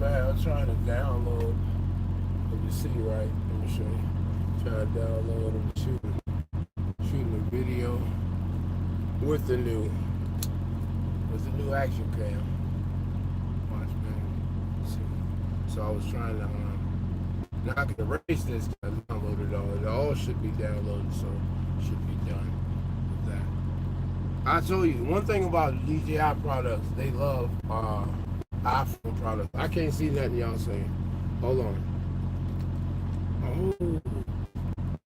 bad. I'm trying to download. Let me see, right? Let me show you. Trying to download and shooting a video with the new action cam. Watch, man. See. So I was trying to now I can erase this. I downloaded all. It all should be downloaded, so it should be done with that. I told you one thing about DJI products. They love iPhone products. I can't see nothing y'all saying. Hold on. Oh,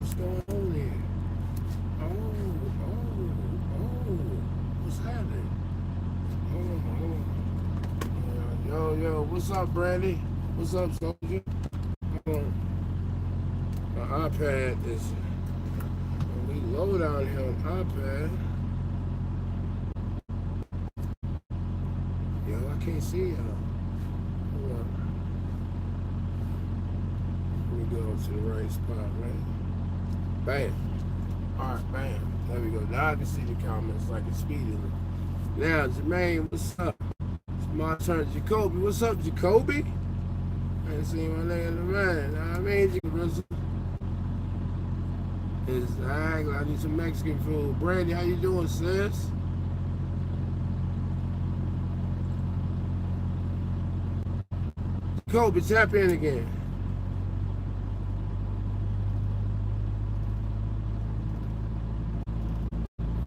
what's going on here? Oh, what's happening? Hold on. Yo, what's up, Brandy? What's up, soldier? Hold on. My iPad is, we low down here on iPad. Yo, I can't see y'all. Hold on. Let me go to the right spot, right? Bam. Alright, bam. There we go. Now I can see the comments like it's speeding. Now, Jermaine, what's up? It's my turn. Jacoby, what's up, Jacoby? I ain't seen my name in the man. Nah, I mean, exactly. I need some Mexican food. Brandy, how you doing, sis? Jacoby, tap in again.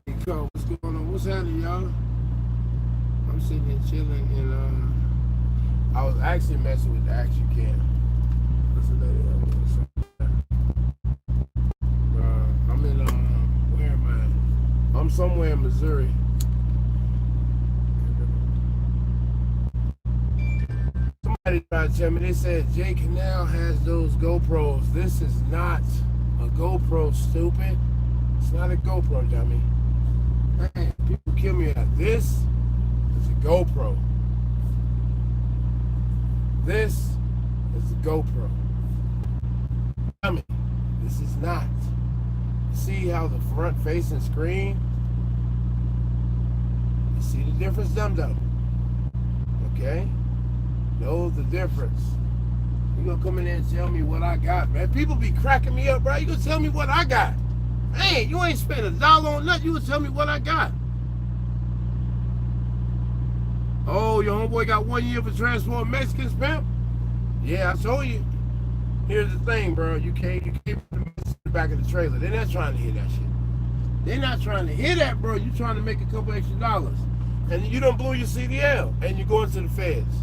Jacoby, what's going on? What's happening, y'all? I'm sitting here chilling and I was actually messing with the action cam. I'm in where am I? I'm somewhere in Missouri. Somebody tried to tell me, they said Jake now has those GoPros. This is not a GoPro, stupid. It's not a GoPro, dummy. Man, people kill me at this. It's a GoPro. This is a GoPro. Dummy, this is not. See how the front facing screen? You see the difference, dum-dum? Okay? Know the difference. You gonna come in there and tell me what I got, man? People be cracking me up, bro. You gonna tell me what I got? Hey, you ain't spent $1 on nothing. You gonna tell me what I got? Oh, your homeboy got 1 year for transport Mexicans, pimp? Yeah, I told you. Here's the thing, bro. You can't put the back of the trailer. They're not trying to hear that shit. They're not trying to hear that, bro. You're trying to make a couple extra dollars. And you done blew your CDL. And you're going to the feds.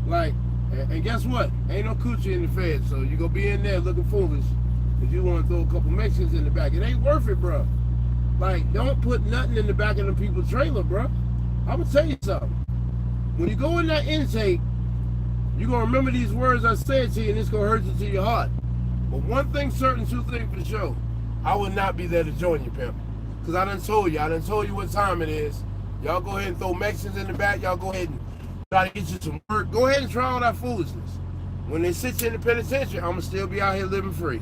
Like, and guess what? Ain't no coochie in the feds. So you gonna be in there looking foolish if you want to throw a couple Mexicans in the back. It ain't worth it, bro. Like, don't put nothing in the back of them people's trailer, bro. I'm gonna tell you something. When you go in that intake, you're going to remember these words I said to you, and it's going to hurt you to your heart. But one thing certain, two things for sure. I will not be there to join you, pimp. Because I done told you what time it is. Y'all go ahead and throw Mexicans in the back. Y'all go ahead and try to get you some work. Go ahead and try all that foolishness. When they sit you in the penitentiary, I'm going to still be out here living free.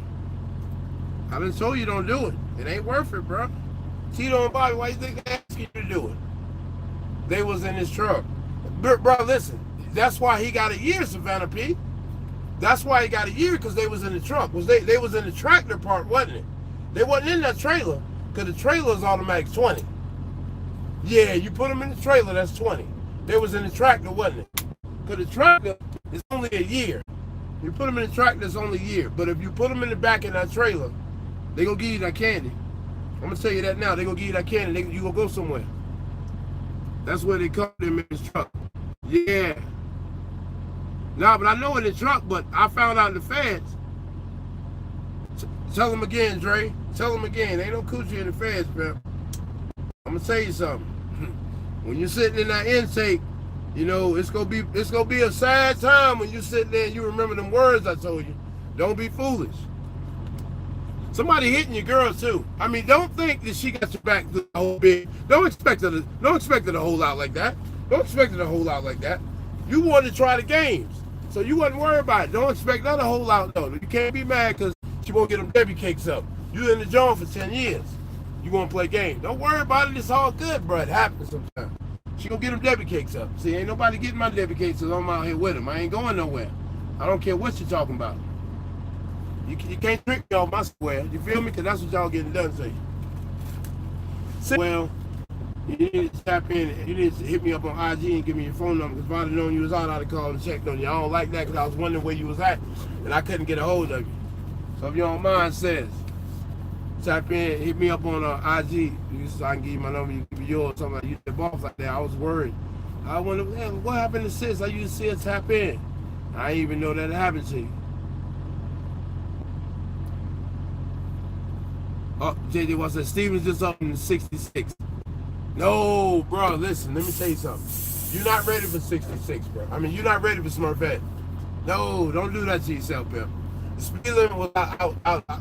I done told you don't do it. It ain't worth it, bro. Tito and Bobby, why you think they asked you to do it? They was in his truck. Bro, listen, that's why he got a year, Savannah P. That's why he got a year, because they was in the truck. They was in the tractor part, wasn't it? They wasn't in that trailer, because the trailer is automatic 20. Yeah, you put them in the trailer, that's 20. They was in the tractor, wasn't it? Because the tractor is only a year. You put them in the tractor, it's only a year. But if you put them in the back of that trailer, they going to give you that candy. I'm going to tell you that now. They going to give you that candy. You going to go somewhere. That's where they come in his truck. Yeah. Nah, but I know in the truck, but I found out in the feds. Tell them again, Dre. Tell them again. Ain't no coochie in the feds, man. I'm gonna tell you something. When you're sitting in that intake, you know, it's gonna be a sad time when you sit there and you remember them words I told you. Don't be foolish. Somebody hitting your girl too. I mean, don't think that she got your back the whole big. Don't expect her to hold out like that. Don't expect her to hold out like that. You wanted to try the games, so you wasn't worried about it. Don't expect her to hold out though. You can't be mad because she won't get them Debbie cakes up. You in the joint for 10 years. You gonna play games. Don't worry about it. It's all good, bro. It happens sometimes. She gonna get them Debbie cakes up. See, ain't nobody getting my Debbie cakes because I'm out here with them. I ain't going nowhere. I don't care what you're talking about. You can't trick me off my square. You feel me? Because that's what y'all getting done to you. Well, you need to tap in. You need to hit me up on IG and give me your phone number. Because if I'd have known you was out, I'd have called and checked on you. I don't like that because I was wondering where you was at and I couldn't get a hold of you. So if you don't mind, sis, tap in, hit me up on IG. So I can give you my number, you give me yours, something like you did boss like that. I was worried. I wonder, man, what happened to sis? I used to see her tap in. I didn't even know that it happened to you. Oh, JJ was said Steven's just up in the 66. No, bro, listen, let me tell you something. You're not ready for 66, bro. I mean, you're not ready for Smurfette. No, don't do that to yourself, Pimp. The speed limit was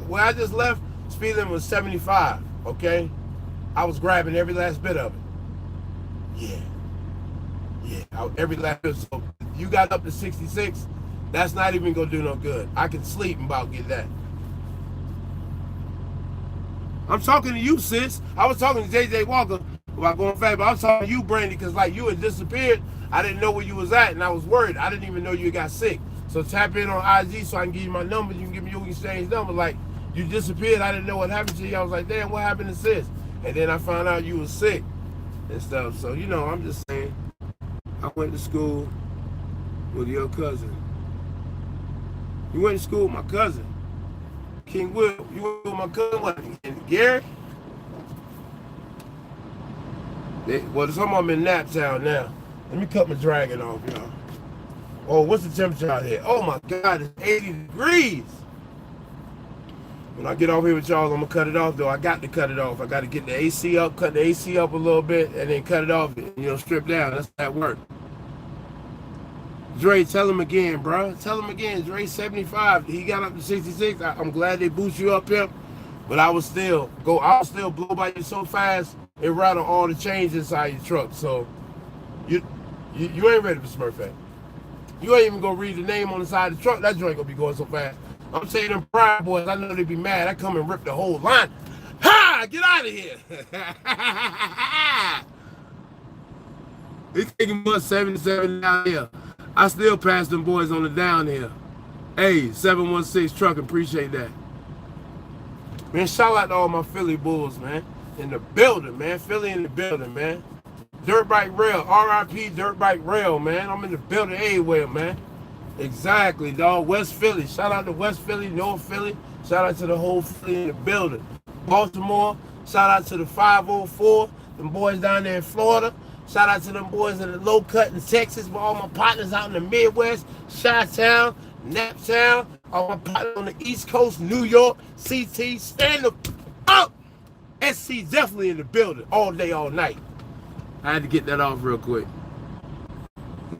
where I just left, speed limit was 75, okay? I was grabbing every last bit of it. Yeah, every last bit. So you got up to 66, that's not even gonna do no good. I can sleep and about get that. I'm talking to you, sis. I was talking to JJ Walker about going fast, but I was talking to you, Brandy, because like you had disappeared. I didn't know where you was at, and I was worried. I didn't even know you got sick. So tap in on IG so I can give you my number. You can give me your exchange number. Like, you disappeared. I didn't know what happened to you. I was like, damn, what happened to sis? And then I found out you was sick and stuff. So, you know, I'm just saying, I went to school with your cousin. You went to school with my cousin. King Will, you went with my cousin, what? And Gary? Well, some of them in Naptown now. Let me cut my dragon off, y'all. Oh, what's the temperature out here? Oh my God, it's 80 degrees. When I get off here with y'all, I'm gonna cut it off though. I got to cut it off. I got to get the AC up, cut the AC up a little bit, and then cut it off, you know, strip down. That's that work. Dre, tell him again, bro. Tell him again. Dre 75. He got up to 66. I'm glad they boost you up here, but I was still blow by you so fast it rattle all the chains inside your truck. So you ain't ready for Smurfette. You ain't even gonna read the name on the side of the truck. That joint gonna be going so fast. I'm saying them Pride boys, I know they be mad. I come and rip the whole line. Ha! Get out of here. They taking much 77 down here. I still pass them boys on the down here. Hey, 716 truck, appreciate that. Man, shout out to all my Philly Bulls, man. In the building, man. Philly in the building, man. Dirt Bike Rail, RIP Dirt Bike Rail, man. I'm in the building everywhere, man. Exactly, dog. West Philly. Shout out to West Philly, North Philly. Shout out to the whole Philly in the building. Baltimore. Shout out to the 504. Them boys down there in Florida. Shout out to them boys in the low cut in Texas. With all my partners out in the Midwest. Chi-Town, Naptown. All my partners on the East Coast, New York, CT. Stand up. SC definitely in the building all day, all night. I had to get that off real quick.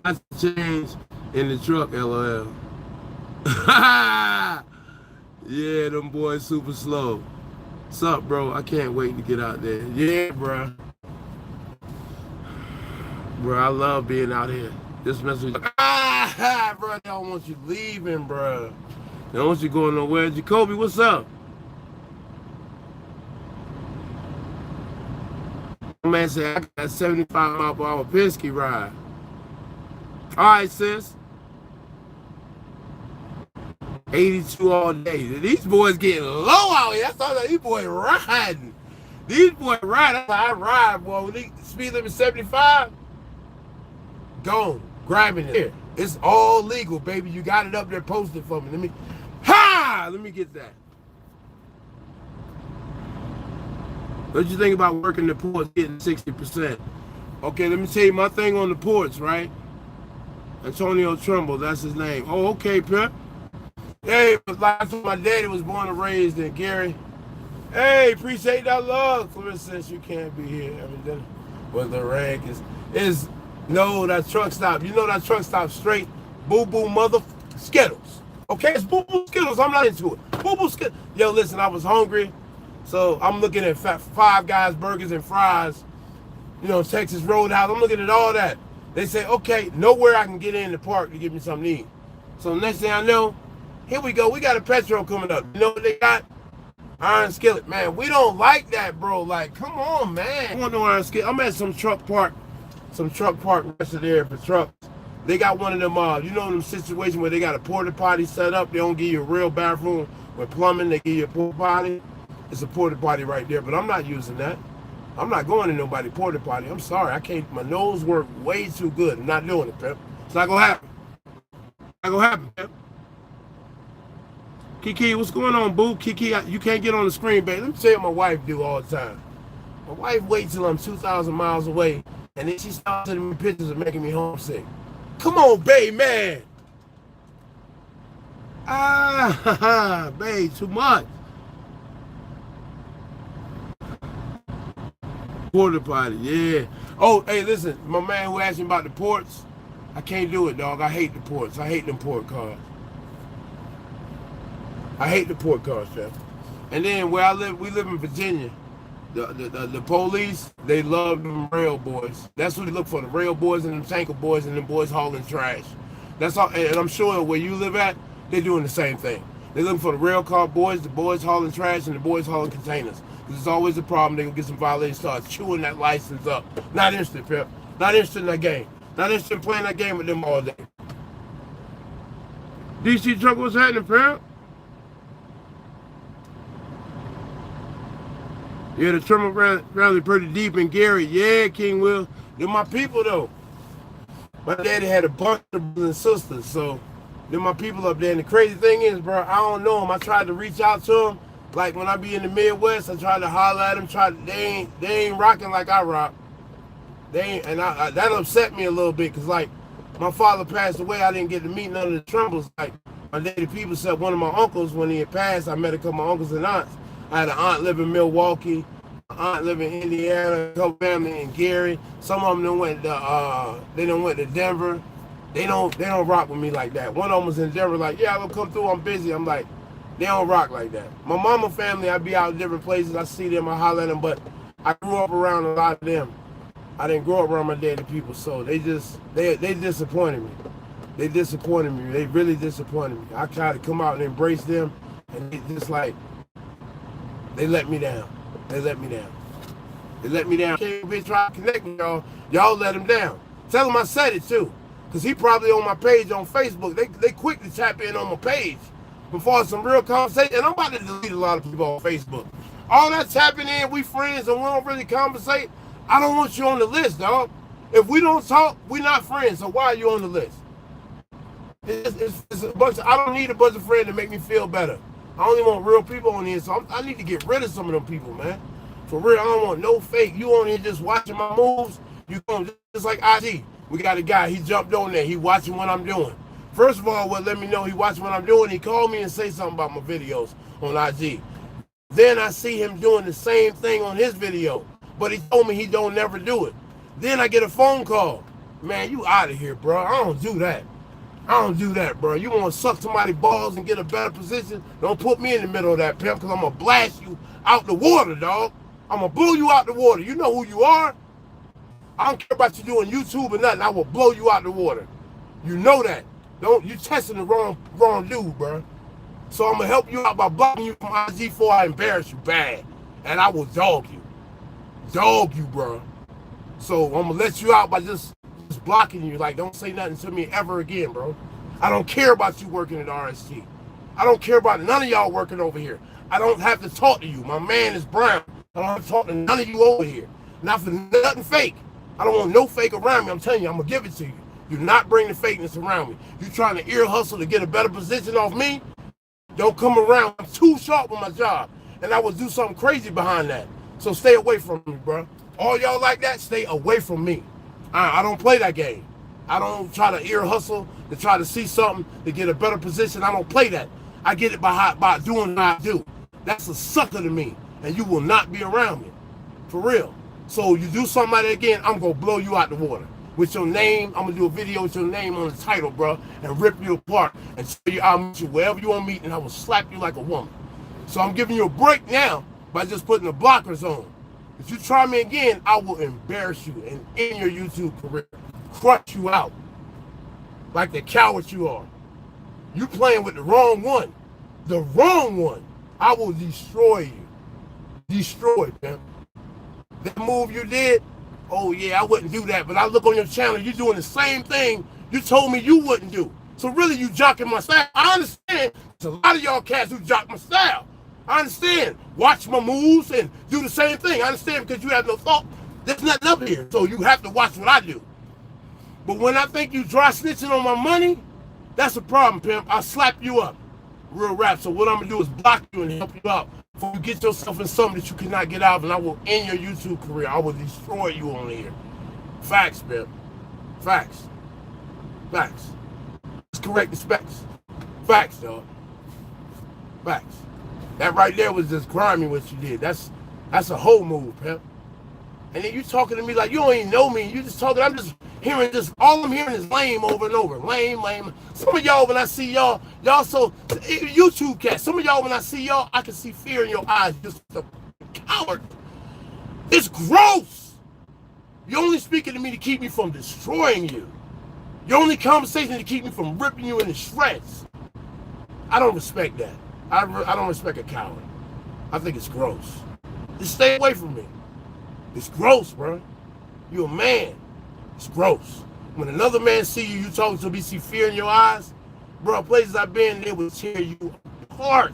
That's the change in the truck, LOL. Yeah, them boys super slow. What's up, bro? I can't wait to get out there. Yeah, bro. Bro, I love being out here. This message, bro, they don't want you leaving, bro. They don't want you going nowhere. Jacoby, what's up? Man said, I got a 75 mile per hour Penske ride. All right, sis. 82 all day. These boys getting low out here. That's all these boys riding. These boys riding. That's how I ride, boy. When they speed limit 75, gone. Grabbing it. Here. It's all legal, baby. You got it up there posted for me. Let me get that. What you think about working the ports getting 60%? Okay, let me tell you my thing on the ports, right? Antonio Trumbull, that's his name. Oh, okay, Pimp. Hey, last time my daddy was born and raised in Gary. Hey, appreciate that love. Clarissa says you can't be here. I mean, well, the rank is no, that truck stop. You know that truck stop straight. Boo boo mother Skittles. Okay, it's boo boo Skittles. I'm not into it. Boo boo Skittles. Yo, listen, I was hungry. So I'm looking at Five Guys Burgers and Fries, you know, Texas Roadhouse. I'm looking at all that. They say, okay, nowhere I can get in the park to give me something to eat. So next thing I know, here we go. We got a Petro coming up. You know what they got? Iron Skillet. Man, we don't like that, bro. Like, come on, man. I want no Iron Skillet. I'm at some truck park some truck park rest of there for trucks. They got one of them, you know, them situations where they got a porta potty set up. They don't give you a real bathroom with plumbing. They give you a porta potty. It's a porta potty right there, but I'm not using that. I'm not going to nobody porta potty. I'm sorry, I can't. My nose work way too good. I'm not doing it, pimp. It's not gonna happen. It's not gonna happen, pimp. Kiki, what's going on, boo? Kiki, you can't get on the screen, babe. Let me tell you what my wife do all the time. My wife waits till I'm 2,000 miles away, and then she starts sending me pictures of making me homesick. Come on, babe, man. Babe, too much. Porta potty, yeah. Oh, hey, listen, my man who asked me about the ports, I can't do it, dog. I hate the ports. I hate them port cars. I hate the port cars, Jeff. And then where I live, we live in Virginia. The police, they love them rail boys. That's what they look for, the rail boys and them tanker boys and them boys hauling trash. That's all, and I'm sure where you live at, they're doing the same thing. They're looking for the rail car boys, the boys hauling trash, and the boys hauling containers. Because it's always a problem. They're going to get some violations, start chewing that license up. Not interested, Pep. Not interested in that game. Not interested in playing that game with them all day. DC Truck, what's happening, Pep? Yeah, the trimmer rally pretty deep in Gary. Yeah, King Will. They're my people, though. My daddy had a bunch of brothers and sisters, so they're my people up there. And the crazy thing is, bro, I don't know them. I tried to reach out to them. Like when I be in the Midwest, I tried to holler at them. They ain't rocking like I rock. They ain't, and that upset me a little bit, because like my father passed away, I didn't get to meet none of the Trumbull's. Like my daddy people said, one of my uncles, when he had passed, I met a couple of my uncles and aunts. I had an aunt live in Milwaukee, an aunt live in Indiana, a couple family in Gary. Some of them went to Denver. They don't rock with me like that. One of them was in Denver, like, yeah, I'll come through, I'm busy. I'm like, they don't rock like that. My mama family, I be out in different places, I see them, I holler at them, but I grew up around a lot of them. I didn't grow up around my daddy people, so they disappointed me. They disappointed me. They really disappointed me. I tried to come out and embrace them, and they just like, they let me down. They let me down. They let me down. Can't be trying to connect with y'all. Y'all let him down. Tell him I said it too. Because he probably on my page on Facebook. They quick to tap in on my page before some real conversation. And I'm about to delete a lot of people on Facebook. All that tapping in, we friends and we don't really conversate. I don't want you on the list, dog. If we don't talk, we not friends. So why are you on the list? It's a bunch of, I don't need a bunch of friends to make me feel better. I only want real people on here, so I need to get rid of some of them people, man. For real, I don't want no fake. You on here just watching my moves, you going just like IG. We got a guy, he jumped on there, he watching what I'm doing. First of all, what let me know he watching what I'm doing, he called me and say something about my videos on IG. Then I see him doing the same thing on his video, but he told me he don't never do it. Then I get a phone call. Man, you out of here, bro. I don't do that. I don't do that, bro. You want to suck somebody's balls and get a better position? Don't put me in the middle of that, pimp, because I'm going to blast you out the water, dog. I'm going to blow you out the water. You know who you are? I don't care about you doing YouTube or nothing. I will blow you out the water. You know that. You testing the wrong dude, bro. So I'm going to help you out by blocking you from IG before I embarrass you bad. And I will dog you. Dog you, bro. So I'm going to let you out by just blocking you. Like, don't say nothing to me ever again, bro. I don't care about you working at RST. I don't care about none of y'all working over here. I don't have to talk to you. My man is Brown. I don't have to talk to none of you over here. Not for nothing fake. I don't want no fake around me. I'm telling you, I'm going to give it to you. Do not bring the fakeness around me. You trying to ear hustle to get a better position off me? Don't come around. I'm too sharp with my job. And I will do something crazy behind that. So stay away from me, bro. All y'all like that, stay away from me. I don't play that game. I don't try to ear hustle to try to see something to get a better position. I don't play that. I get it by doing what I do. That's a sucker to me, and you will not be around me, for real. So you do something like that again, I'm gonna blow you out the water with your name. I'm gonna do a video with your name on the title, bro, and rip you apart and show you I'll meet you wherever you want to meet, and I will slap you like a woman. So I'm giving you a break now by just putting the blockers on. If you try me again, I will embarrass you and end your YouTube career, crush you out like the coward you are. You playing with the wrong one. The wrong one. I will destroy you. Destroy, man. That move you did, Oh yeah, I wouldn't do that, but I look on your channel, you're doing the same thing you told me you wouldn't do. So really you jocking my style. I understand there's a lot of y'all cats who jock my style. I understand. Watch my moves and do the same thing. I understand because you have no thought. There's nothing up here. So you have to watch what I do. But when I think you dry snitching on my money, that's a problem, pimp. I'll slap you up. Real rap. So what I'm going to do is block you and help you out before you get yourself in something that you cannot get out of, and I will end your YouTube career. I will destroy you on here. Facts, pimp. Facts. Facts. Let's correct the specs. Facts, dog. Facts. That right there was just grimy what you did. That's a whole move, pimp. And then you talking to me like you don't even know me. You just talking. I'm just hearing this. All I'm hearing is lame over and over. Lame, lame. Some of y'all, when I see y'all so YouTube cats. Some of y'all, when I see y'all, I can see fear in your eyes. Just a coward. It's gross. You're only speaking to me to keep me from destroying you. Your only conversation to keep me from ripping you into shreds. I don't respect that. I don't respect a coward. I think it's gross. Just stay away from me. It's gross, bro. You're a man. It's gross. When another man see you, you talking to me, see fear in your eyes, bro, places I've been, they will tear you apart.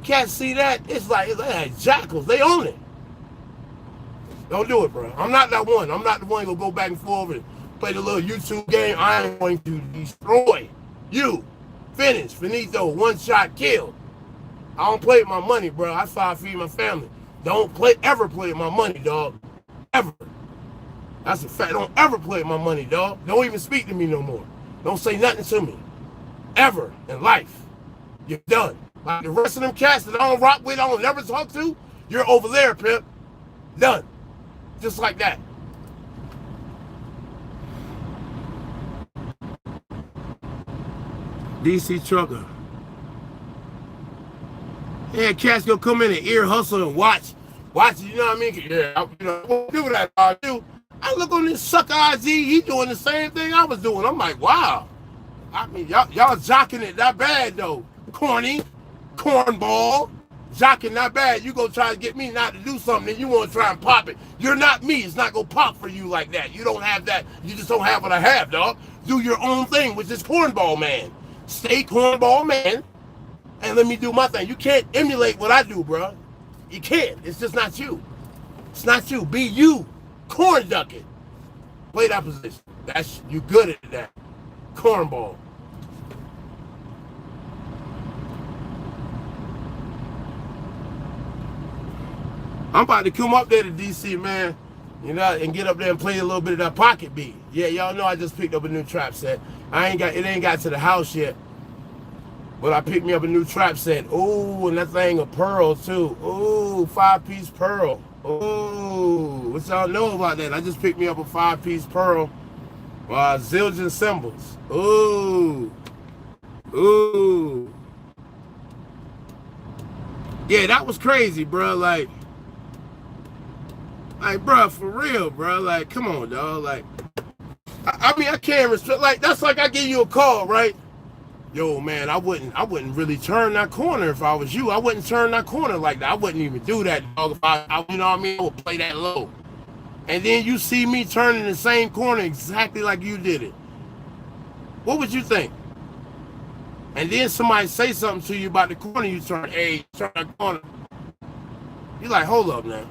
Can't see that. It's like jackals. They own it. Don't do it, bro. I'm not that one. I'm not the one who'll go back and forth and play the little YouTube game. I am going to destroy you. Finish. Finito. One shot kill. I don't play with my money, bro. I feed my family. Don't ever play with my money, dog. Ever. That's a fact. Don't ever play with my money, dog. Don't even speak to me no more. Don't say nothing to me. Ever in life. You're done. Like the rest of them cats that I don't rock with, I don't never talk to, you're over there, pimp. Done. Just like that. DC trucker. Yeah, cats gonna come in and ear hustle and watch, you know what I mean? Yeah, I won't do that. I look on this sucker IG, he doing the same thing I was doing. I'm like, wow. I mean, y'all jocking it that bad though. Corny, cornball, jocking that bad. You gonna try to get me not to do something and you wanna try and pop it. You're not me. It's not gonna pop for you like that. You don't have that. You just don't have what I have, dog. Do your own thing with this cornball man. Stay cornball man. And let me do my thing. You can't emulate what I do, bro. You can't. It's just not you. It's not you. Be you. Corn ducking. Play that position. You good at that. Cornball. I'm about to come up there to DC, man. You know, and get up there and play a little bit of that pocket beat. Yeah, y'all know I just picked up a new trap set. It ain't got to the house yet. But I picked me up a new trap set. Ooh, and that thing a pearl too. Ooh, 5-piece pearl. Ooh, what y'all know about that? I just picked me up a 5-piece pearl. Zildjian symbols. Ooh. Ooh. Yeah, that was crazy, bro. Like, bro, for real, bro. Like, come on, dog. Like, I mean, I can't respect. Like, that's like I give you a call, right? Yo, man, I wouldn't really turn that corner if I was you. I wouldn't turn that corner like that. I wouldn't even do that, dog. If I you know what I mean? I would play that low. And then you see me turning the same corner exactly like you did it. What would you think? And then somebody say something to you about the corner you turn. Hey, turn that corner. You're like, hold up now.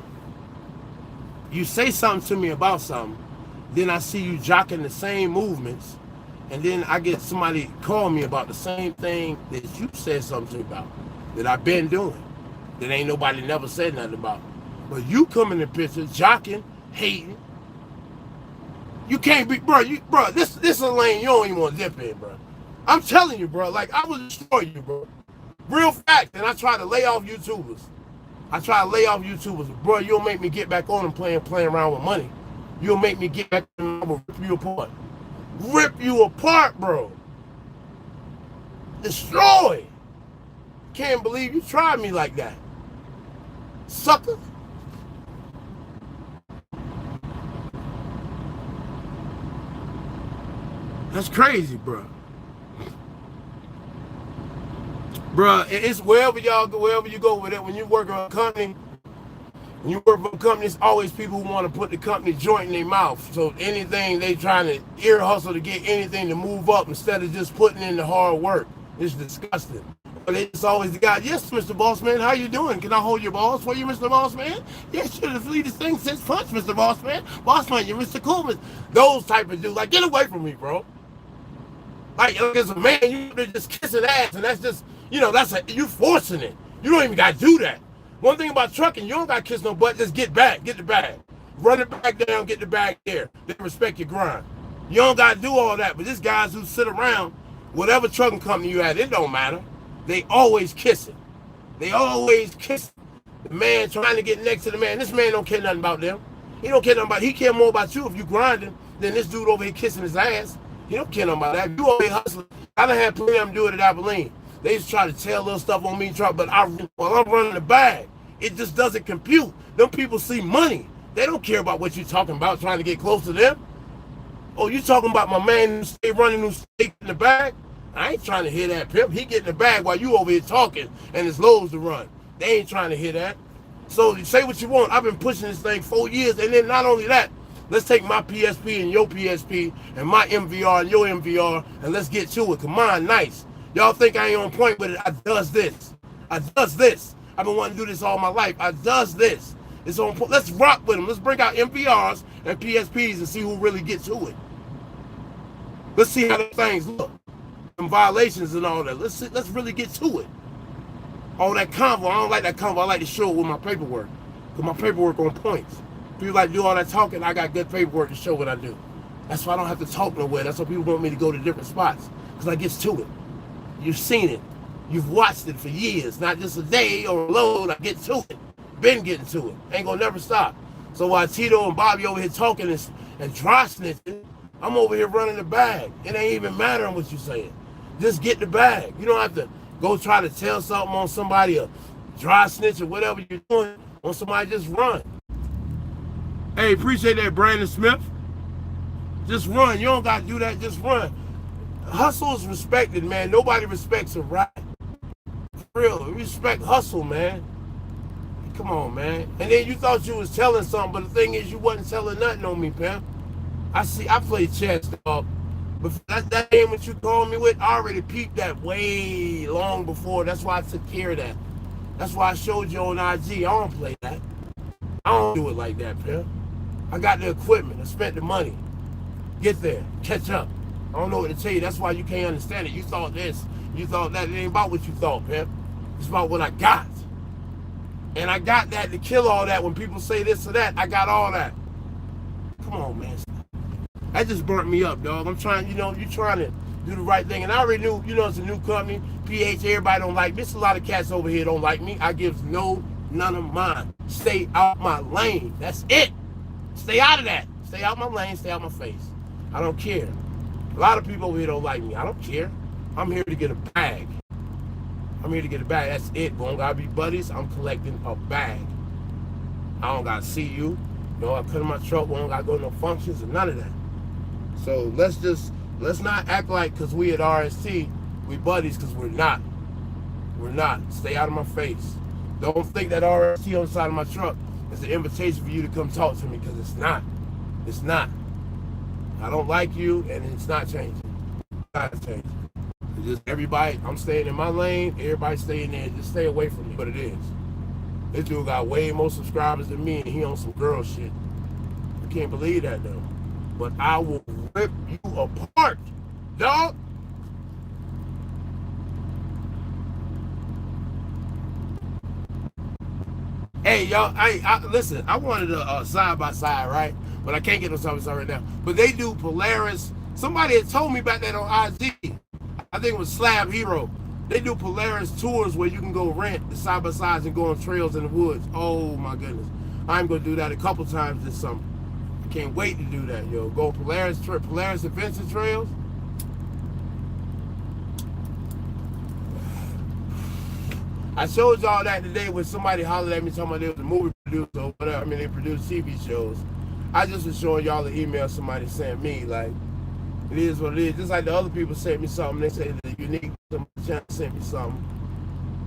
You say something to me about something, then I see you jocking the same movements, and then I get somebody call me about the same thing that you said something to me about, that I've been doing, that ain't nobody never said nothing about. But you come in the picture, jocking, hating. You can't be, bro, this is a lane you don't even want to dip in, bro. I'm telling you, bro, like, I will destroy you, bro. Real fact, and I try to lay off YouTubers. Bro, you'll make me get back on and playing around with money. You'll make me get back on and rip you apart. Rip you apart, bro. Destroy. Can't believe you tried me like that. Sucker. That's crazy, bro. Bro, it's wherever y'all go, wherever you go with it, when you work on a company, When you work for a company, it's always people who want to put the company joint in their mouth. So anything they trying to ear hustle to get anything to move up instead of just putting in the hard work. It's disgusting. But it's always the guy, yes, Mr. Boss Man, how you doing? Can I hold your balls for you, Mr. Boss Man? Yes, you're the fleetest thing since punch, Mr. Boss Man. Boss Man, you're Mr. Coolman. Those type of dudes, like, get away from me, bro. Like, as a man, you're just kissing ass, and that's just, you forcing it. You don't even got to do that. One thing about trucking, you don't got to kiss no butt, just get back, get the bag. Run it back down, get the bag there. They respect your grind. You don't got to do all that, but these guys who sit around, whatever trucking company you at, it don't matter. They always kissing. They always kiss the man trying to get next to the man. This man don't care nothing about them. He don't care nothing about, he care more about you if you grinding than this dude over here kissing his ass. He don't care nothing about that. You over here hustling. I done had plenty of them do it at Abilene. They used to try to tell little stuff on me, but while I'm running the bag, it just doesn't compute. Them people see money. They don't care about what you talking about, trying to get close to them. Oh, you talking about my man who stay running, who stay in the bag? I ain't trying to hear that, pimp. He getting the bag while you over here talking and it's loads to run. They ain't trying to hear that. So you say what you want. I've been pushing this thing 4 years, and then not only that, let's take my PSP and your PSP and my MVR and your MVR, and let's get to it. Come on, nice. Y'all think I ain't on point with it. I does this. I does this. I've been wanting to do this all my life. I does this. It's on point. Let's rock with them. Let's bring out MVRs and PSPs and see who really gets to it. Let's see how the things look. And violations and all that. Let's really get to it. All that convo, I don't like that convo. I like to show it with my paperwork. Because my paperwork on points. People like to do all that talking, I got good paperwork to show what I do. That's why I don't have to talk nowhere. That's why people want me to go to different spots. Because I gets to it. You've seen it. You've watched it for years. Not just a day or a load. I get to it. Been getting to it. Ain't gonna never stop. So while Tito and Bobby over here talking and dry snitching, I'm over here running the bag. It ain't even mattering what you're saying. Just get the bag. You don't have to go try to tell something on somebody or dry snitch or whatever you're doing on somebody. Just run. Hey, appreciate that, Brandon Smith. Just run. You don't got to do that. Just run. Hustle is respected, man. Nobody respects a rat. For real. Respect hustle, man. Come on, man. And then you thought you was telling something, but the thing is you wasn't telling nothing on me, pimp. I played chess, dog. But that game what you called me with, I already peeped that way long before. That's why I took care of that. That's why I showed you on IG. I don't play that. I don't do it like that, pimp. I got the equipment. I spent the money. Get there. Catch up. I don't know what to tell you. That's why you can't understand it. You thought this. You thought that. It ain't about what you thought, pimp. It's about what I got. And I got that to kill all that. When people say this or that, I got all that. Come on, man. That just burnt me up, dog. I'm trying, you're trying to do the right thing. And I already knew, it's a new company. PH, everybody don't like me. There's a lot of cats over here don't like me. I gives none of mine. Stay out my lane. That's it. Stay out of that. Stay out my lane. Stay out my face. I don't care. A lot of people over here don't like me. I don't care. I'm here to get a bag. I'm here to get a bag. That's it. We don't gotta be buddies. I'm collecting a bag. I don't gotta see you. I cut in my truck. We don't gotta go to no functions or none of that. So let's not act like because we at RST, we buddies, because we're not. We're not. Stay out of my face. Don't think that RST on the side of my truck is an invitation for you to come talk to me, because it's not. It's not. I don't like you, and it's not changing. It's not changing. It's just everybody, I'm staying in my lane, everybody staying there. Just stay away from me. But it is. This dude got way more subscribers than me, and he on some girl shit. I can't believe that, though. But I will rip you apart, dog. Hey, y'all, listen, I wanted a side-by-side, right? But I can't get no side-by-side right now. But they do Polaris. Somebody had told me about that on IG. I think it was Slab Hero. They do Polaris tours where you can go rent the side-by-sides and go on trails in the woods. Oh, my goodness. I'm going to do that a couple times this summer. I can't wait to do that, yo. Go Polaris Adventure Trails. I showed y'all that today when somebody hollered at me talking about they was a movie producer or whatever. I mean, they produce TV shows. I just was showing y'all the email somebody sent me. Like, it is what it is. Just like the other people sent me something. They say the unique channel sent me something.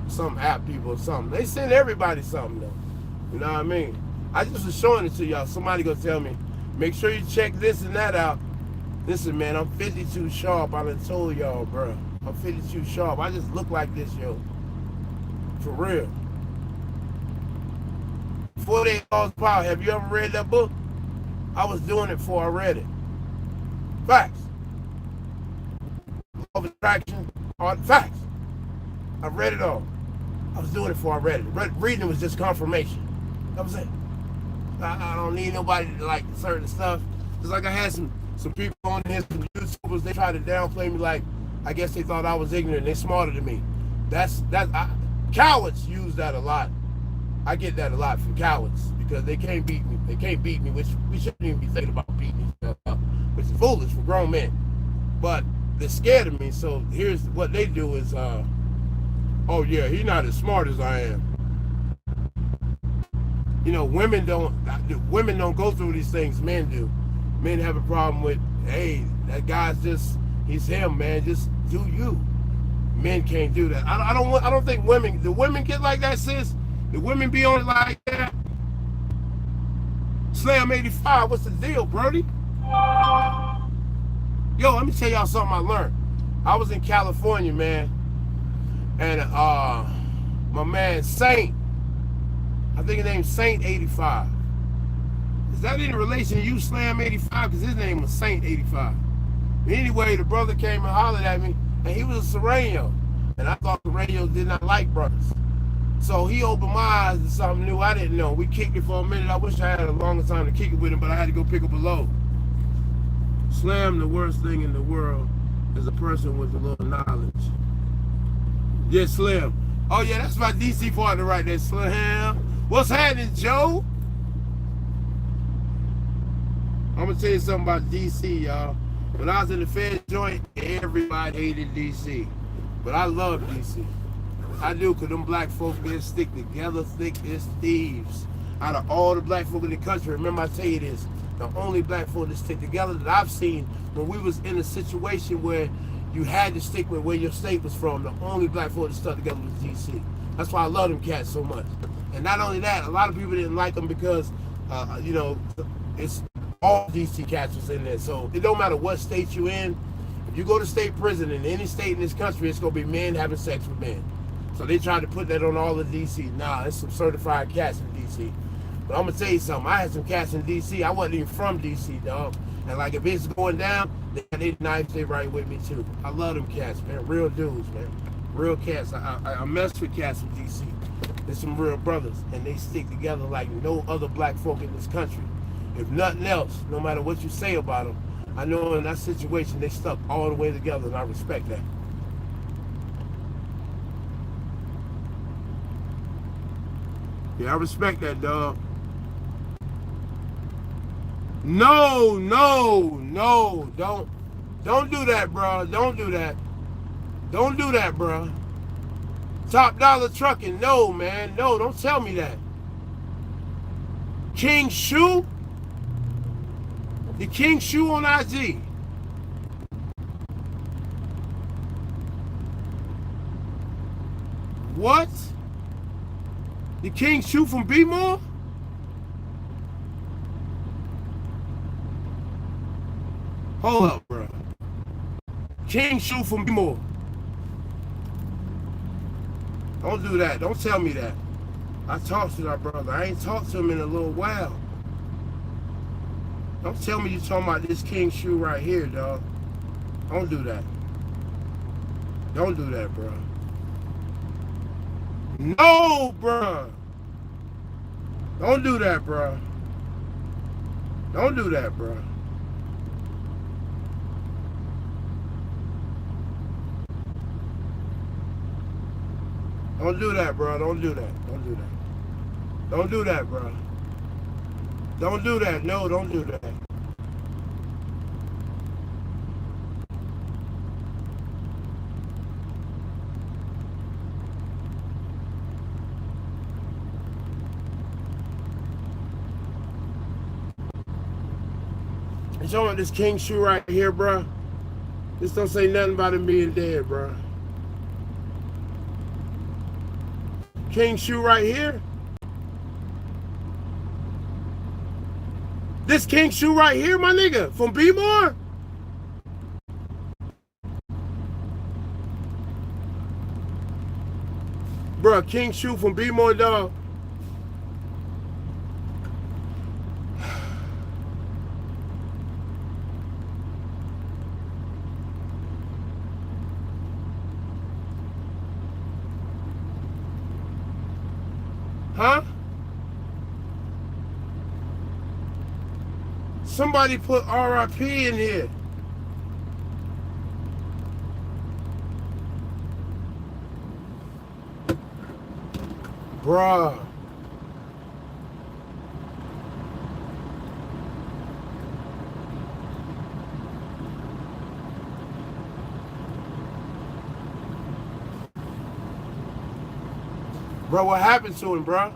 Some app people or something. They send everybody something, though. You know what I mean? I just was showing it to y'all. Somebody gonna tell me, make sure you check this and that out. Listen, man, I'm 52 sharp. I done told y'all, bro. I'm 52 sharp. I just look like this, yo. For real. 48 Laws of Power. Have you ever read that book? I was doing it before I read it. Facts. Law of Attraction. All facts. I read it all. I was doing it before I read it. Reading it was just confirmation. That was it. I don't need nobody to like certain stuff. Just like I had some people on here, some YouTubers, they tried to downplay me like, I guess they thought I was ignorant. They're smarter than me. Cowards use that a lot. I get that a lot from cowards because they can't beat me. They can't beat me, which we shouldn't even be thinking about beating each other up, which is foolish for grown men. But they're scared of me, so here's what they do is, oh yeah, he's not as smart as I am. You know, women don't go through these things, men do. Men have a problem with, hey, that guy's he's him, man, just do you. Men can't do that. I don't think women, do women get like that, sis? Do women be on it like that? Slam 85, what's the deal, Brody? Yo, let me tell y'all something I learned. I was in California, man, and my man Saint, I think his name's Saint 85. Is that in relation to you, Slam 85? Because his name was Saint 85. Anyway, the brother came and hollered at me, and he was a Sereno. And I thought Serenos did not like brothers. So he opened my eyes to something new I didn't know. We kicked it for a minute. I wish I had a longer time to kick it with him, but I had to go pick up a load. Slam, the worst thing in the world is a person with a little knowledge. Yeah, Slim. Oh yeah, that's my DC partner right there, Slim. What's happening, Joe? I'm gonna tell you something about DC, y'all. When I was in the Fed joint, everybody hated DC. But I love DC. I do, because them black folk there stick together thick as thieves. Out of all the black folk in the country, remember I tell you this, the only black folk that stick together that I've seen when we was in a situation where you had to stick with where your state was from, the only black folk that stuck together was DC. That's why I love them cats so much. And not only that, a lot of people didn't like them because, you know, it's all DC cats was in there. So it don't matter what state you in. If you go to state prison in any state in this country, it's going to be men having sex with men. So they tried to put that on all of DC. Nah, it's some certified cats in DC. But I'm going to tell you something. I had some cats in DC. I wasn't even from DC, dog. And like if it's going down, they knife stay right with me too. I love them cats, man. Real dudes, man. Real cats. I mess with cats in DC. They're some real brothers. And they stick together like no other black folk in this country. If nothing else, no matter what you say about them, I know in that situation they stuck all the way together, and I respect that. Yeah, I respect that, dog. No, don't do that, bro. Don't do that. Don't do that, bro. Top Dollar Trucking, no, man. No, don't tell me that. King Shoe? The King Shoe on IG. What? The King Shoe from B-More? Hold up, bro. King Shoe from B-More. Don't do that. Don't tell me that. I talked to that brother. I ain't talked to him in a little while. Don't tell me you're talking about this King Shoe right here, dog. Don't do that. Don't do that, bro. No, bro. Don't do that, bro. Don't do that, bro. Don't do that, bro. Don't do that. Don't do that. Don't do that, bro. Don't do that. No, don't do that. You talking about this King Shoe right here, bro? This don't say nothing about him being dead, bro. King Shoe right here? This king shoe right here, my nigga, from B-More. Bruh, king shoe from B-More, dog. Huh? Somebody put RIP in here. Bruh. Bro, what happened to him, bro?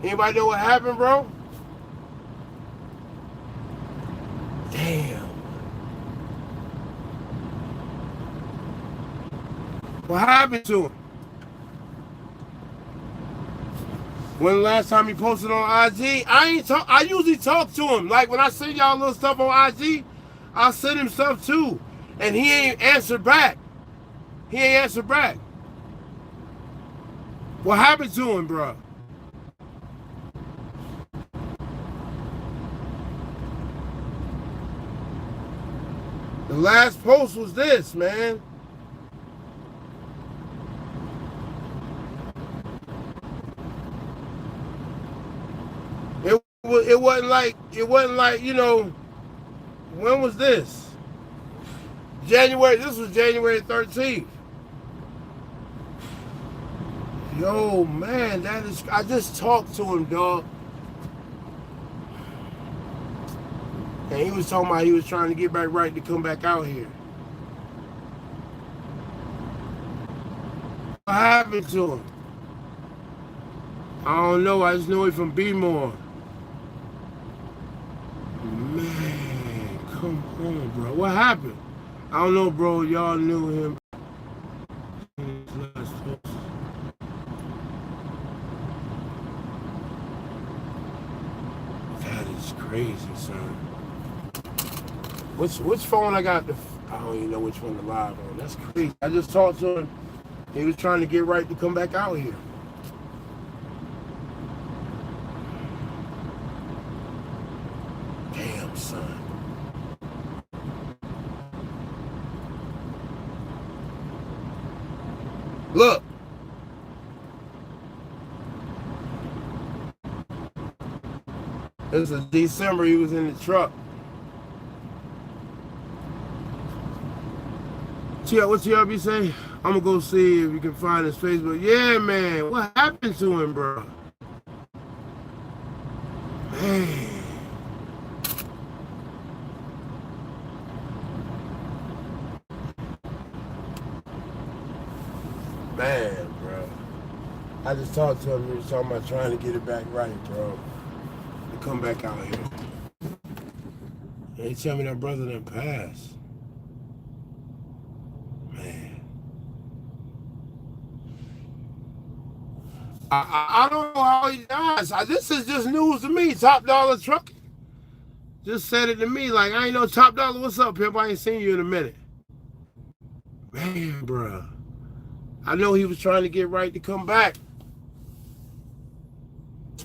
Anybody know what happened, bro? Damn. What happened to him? When the last time he posted on IG? I usually talk to him. Like when I send y'all little stuff on IG, I send him stuff too. And he ain't answered back. He ain't answered back. What happened to him, bro? The last post was this, man. It wasn't like, you know, when was this? This was January 13th. Yo, man, I just talked to him, dog. And he was talking about he was trying to get back right to come back out here. What happened to him? I don't know. I just know it from B-More. Man, come on, bro. What happened? I don't know, bro. Y'all knew him. That is crazy, son. Which phone I got? I don't even know which one to live on. That's crazy. I just talked to him. He was trying to get right to come back out here. Damn, son. Look. This is December. He was in the truck. What TRB say? I'm gonna go see if you can find his Facebook. Yeah, man. What happened to him, bro? Man. Man, bro. I just talked to him. He was talking about trying to get it back right, bro. To come back out here. And he tell me that brother done passed. I don't know how he dies. This is just news to me. Top Dollar Truck just said it to me. Like, I ain't know Top Dollar. What's up, pimp? I ain't seen you in a minute. Man, bro. I know he was trying to get right to come back.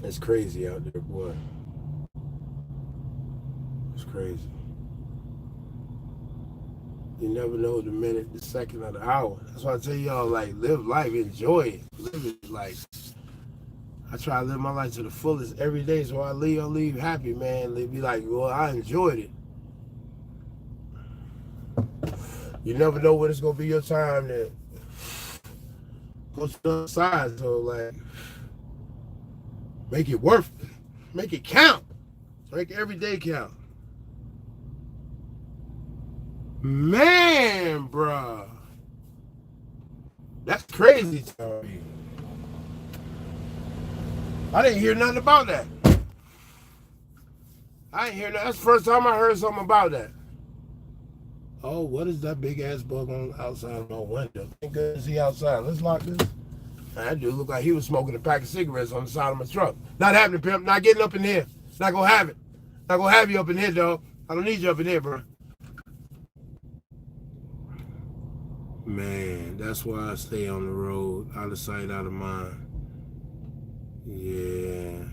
It's crazy out there, boy. It's crazy. You never know the minute, the second, or the hour. That's why I tell y'all, like, live life, enjoy it. Live it like, I try to live my life to the fullest every day, so I leave happy, man. Be like, well, I enjoyed it. You never know when it's gonna be your time to go to the other side. So, like, make it worth it. Make it count. Make every day count. Man, bruh. That's crazy to me. I didn't hear nothing about that. I didn't hear nothing. That's the first time I heard something about that. Oh, what is that big ass bug on outside of my window? Thank goodness he outside. Let's lock this. That dude looked like he was smoking a pack of cigarettes on the side of my truck. Not happening, pimp. Not getting up in here. Not gonna have it. Not gonna have you up in here, dog. I don't need you up in here, bro. Man, that's why I stay on the road, out of sight, out of mind. Yeah.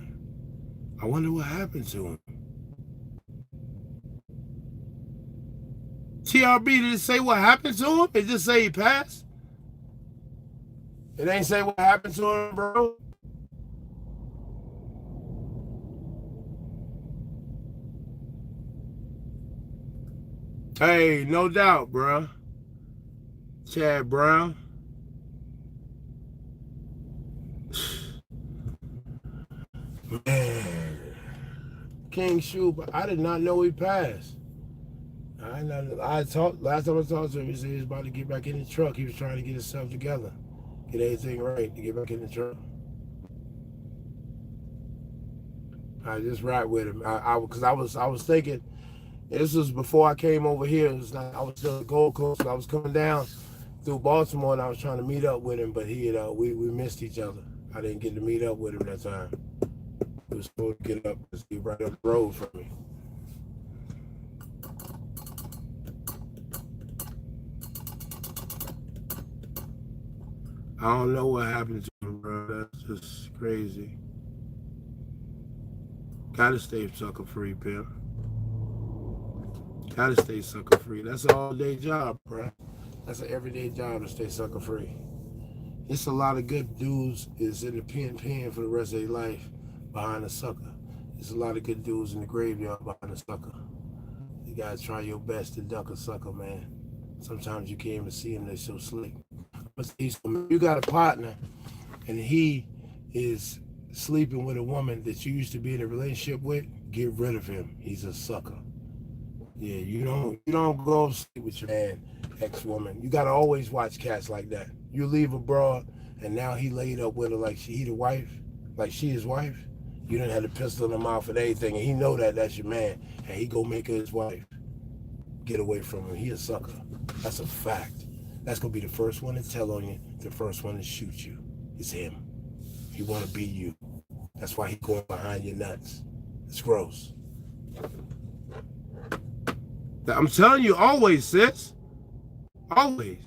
I wonder what happened to him. TRB, did it say what happened to him? It just say he passed? It ain't say what happened to him, bro. Hey, no doubt, bro. Chad Brown. Man. King Shoe, but I did not know he passed. Last time I talked to him, he said he was about to get back in the truck. He was trying to get himself together, get everything right to get back in the truck. I just ride with him. Because I was thinking, this was before I came over here. It was like I was still at the Gold Coast. I was coming down through Baltimore, and I was trying to meet up with him, but we missed each other. I didn't get to meet up with him that time. He was supposed to get up, he right up the road from me. I don't know what happened to him, bro. That's just crazy. Gotta stay sucker free, pimp. Gotta stay sucker free. That's an all-day job, bro. That's an everyday job to stay sucker free. It's a lot of good dudes is in the pen for the rest of their life behind a sucker. There's a lot of good dudes in the graveyard behind a sucker. You gotta try your best to duck a sucker, man. Sometimes you can't even see them, they're so slick. But you got a partner and he is sleeping with a woman that you used to be in a relationship with, get rid of him. He's a sucker. Yeah, you don't go sleep with your man, ex-woman. You gotta always watch cats like that. You leave a broad and now he laid up with her like he the wife, like she his wife. You done had a pistol in the mouth and everything, and he know that's your man, and he go make her his wife. Get away from him. He a sucker. That's a fact. That's gonna be the first one to tell on you, the first one to shoot you. It's him. He wanna be you. That's why he going behind your nuts. It's gross. I'm telling you, always, sis. Always.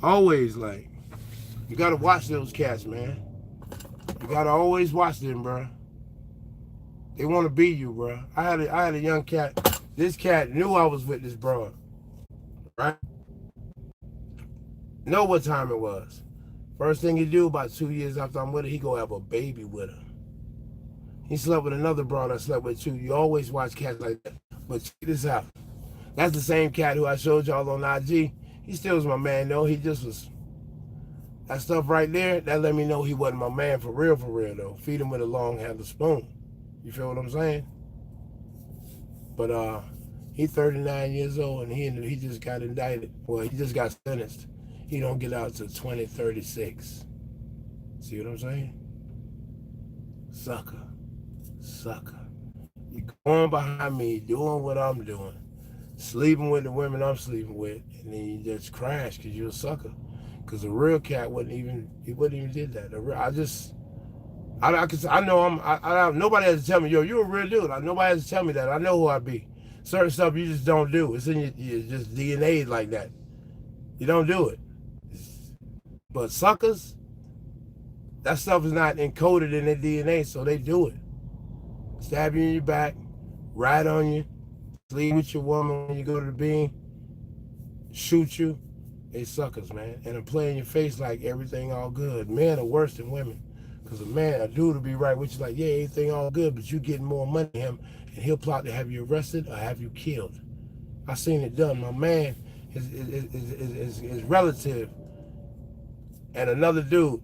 Always, like, you gotta watch those cats, man. You gotta always watch them, bro. They wanna be you, bro. I had a young cat. This cat knew I was with this broad. Right? Know what time it was. First thing he do about 2 years after I'm with her, he go have a baby with her. He slept with another broad I slept with too. You always watch cats like that. But check this out. That's the same cat who I showed y'all on IG. He still was my man, though. He just was. That stuff right there, that let me know he wasn't my man for real, though. Feed him with a long handled spoon. You feel what I'm saying? But he's 39 years old and he just got indicted. Well, he just got sentenced. He don't get out till 2036. See what I'm saying? Sucker. You going behind me, doing what I'm doing, sleeping with the women I'm sleeping with, and then you just crash because you're a sucker. Because a real cat wouldn't even did that. I know nobody has to tell me, yo, you're a real dude. Nobody has to tell me that. I know who I be. Certain stuff you just don't do. It's in your just DNA like that. You don't do it. But suckers, that stuff is not encoded in their DNA, so they do it. Stab you in your back, ride on you, sleep with your woman when you go to the bean, shoot you. They suckers, man. And play in your face like everything all good. Men are worse than women. Because a dude will be right with you like, yeah, everything all good, but you getting more money than him, and he'll plot to have you arrested or have you killed. I seen it done. My man, his relative, and another dude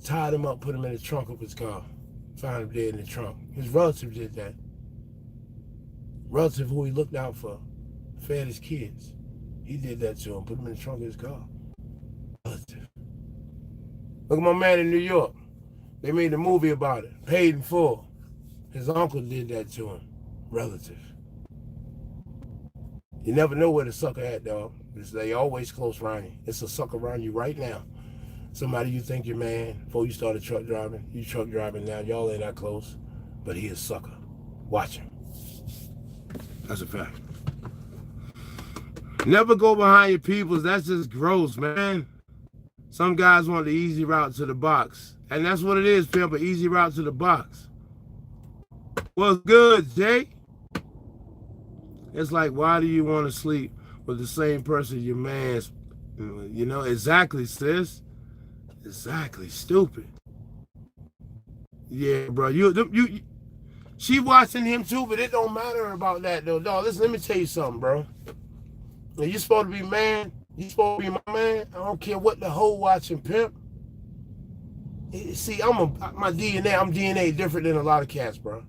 tied him up, put him in the trunk of his car. Found him dead in the trunk. His relative did that. Relative who he looked out for, fed his kids. He did that to him, put him in the trunk of his car. Relative. Look at my man in New York. They made a movie about it, paid in full. His uncle did that to him. Relative. You never know where the sucker at, dog. They always close around you. It's a sucker around you right now. Somebody you think your man before you started truck driving. You truck driving now. Y'all ain't that close. But he a sucker. Watch him. That's a fact. Never go behind your peoples. That's just gross, man. Some guys want the easy route to the box. And that's what it is, pimp, an easy route to the box. What's good, Jay? It's like, why do you want to sleep with the same person your man's, you know, exactly, sis. Exactly, stupid. Yeah, bro, she watching him too, but it don't matter about that, though. Dog, listen, let me tell you something, bro. You supposed to be man. You supposed to be my man. I don't care what the hoe watching, pimp. See, my DNA, I'm DNA different than a lot of cats, bro.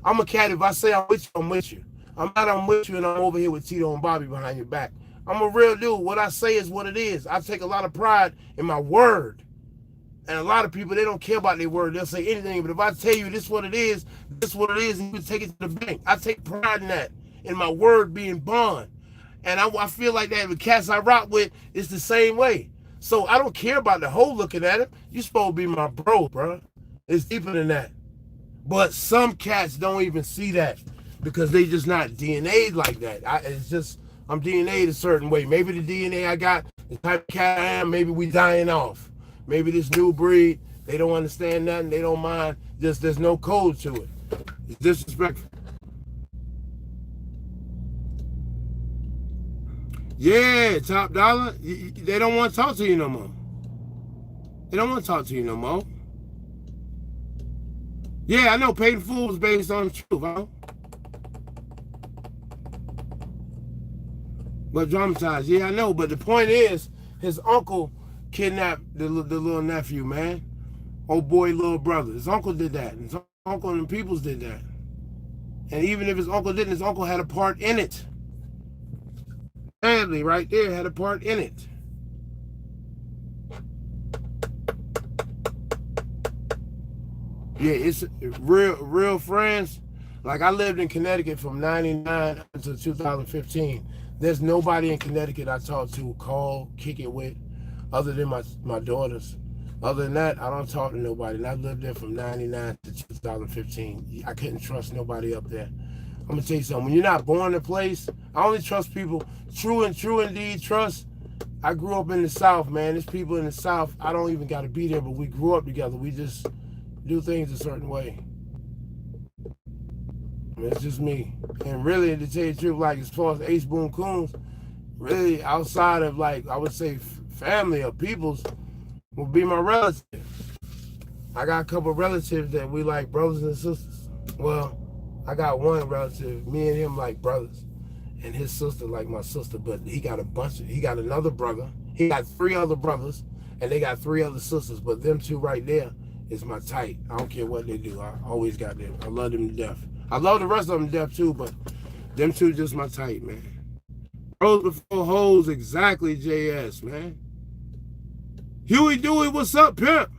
I'm a cat. If I say I'm with you, I'm with you. I'm with you, and I'm over here with Tito and Bobby behind your back. I'm a real dude. What I say is what it is. I take a lot of pride in my word. And a lot of people, they don't care about their word. They'll say anything. But if I tell you this is what it is, and you take it to the bank. I take pride in that, in my word being bond. And I feel like that with cats I rock with, it's the same way. So I don't care about the whole looking at it. You supposed to be my bro, bro. It's deeper than that. But some cats don't even see that because they just not DNA'd like that. It's just, I'm DNA'd a certain way. Maybe the DNA I got, the type of cat I am, maybe we dying off. Maybe this new breed, they don't understand nothing. They don't mind. Just there's no code to it. It's disrespectful. Yeah, top dollar. They don't want to talk to you no more. They don't want to talk to you no more. Yeah, I know Paid in Full was based on the truth, huh? But dramatized. Yeah, I know. But the point is, his uncle kidnapped the little nephew, man. Old boy, little brother. His uncle did that. His uncle and the peoples did that. And even if his uncle didn't, his uncle had a part in it. Family right there had a part in it. Yeah, it's real friends. Like I lived in Connecticut from 99 to 2015. There's nobody in Connecticut I talk to, call, kick it with, other than my daughters. Other than that, I don't talk to nobody. And I lived there from 99 to 2015. I couldn't trust nobody up there. I'm gonna tell you something. When you're not born in a place, I only trust people. True indeed trust. I grew up in the South, man. There's people in the South. I don't even gotta be there, but we grew up together. We just do things a certain way. It's just me. And really, to tell you the truth, like as far as Ace Boon Coons, really outside of like I would say family or peoples, will be my relative. I got a couple of relatives that we like brothers and sisters. Well, I got one relative, me and him like brothers, and his sister like my sister, but he got he got another brother. He got 3 other brothers, and they got 3 other sisters, but them 2 right there is my type. I don't care what they do. I always got them. I love them to death. I love the rest of them to death too, but them 2 just my type, man. Bros before hoes, exactly, JS, man. Huey Dewey, what's up, pimp?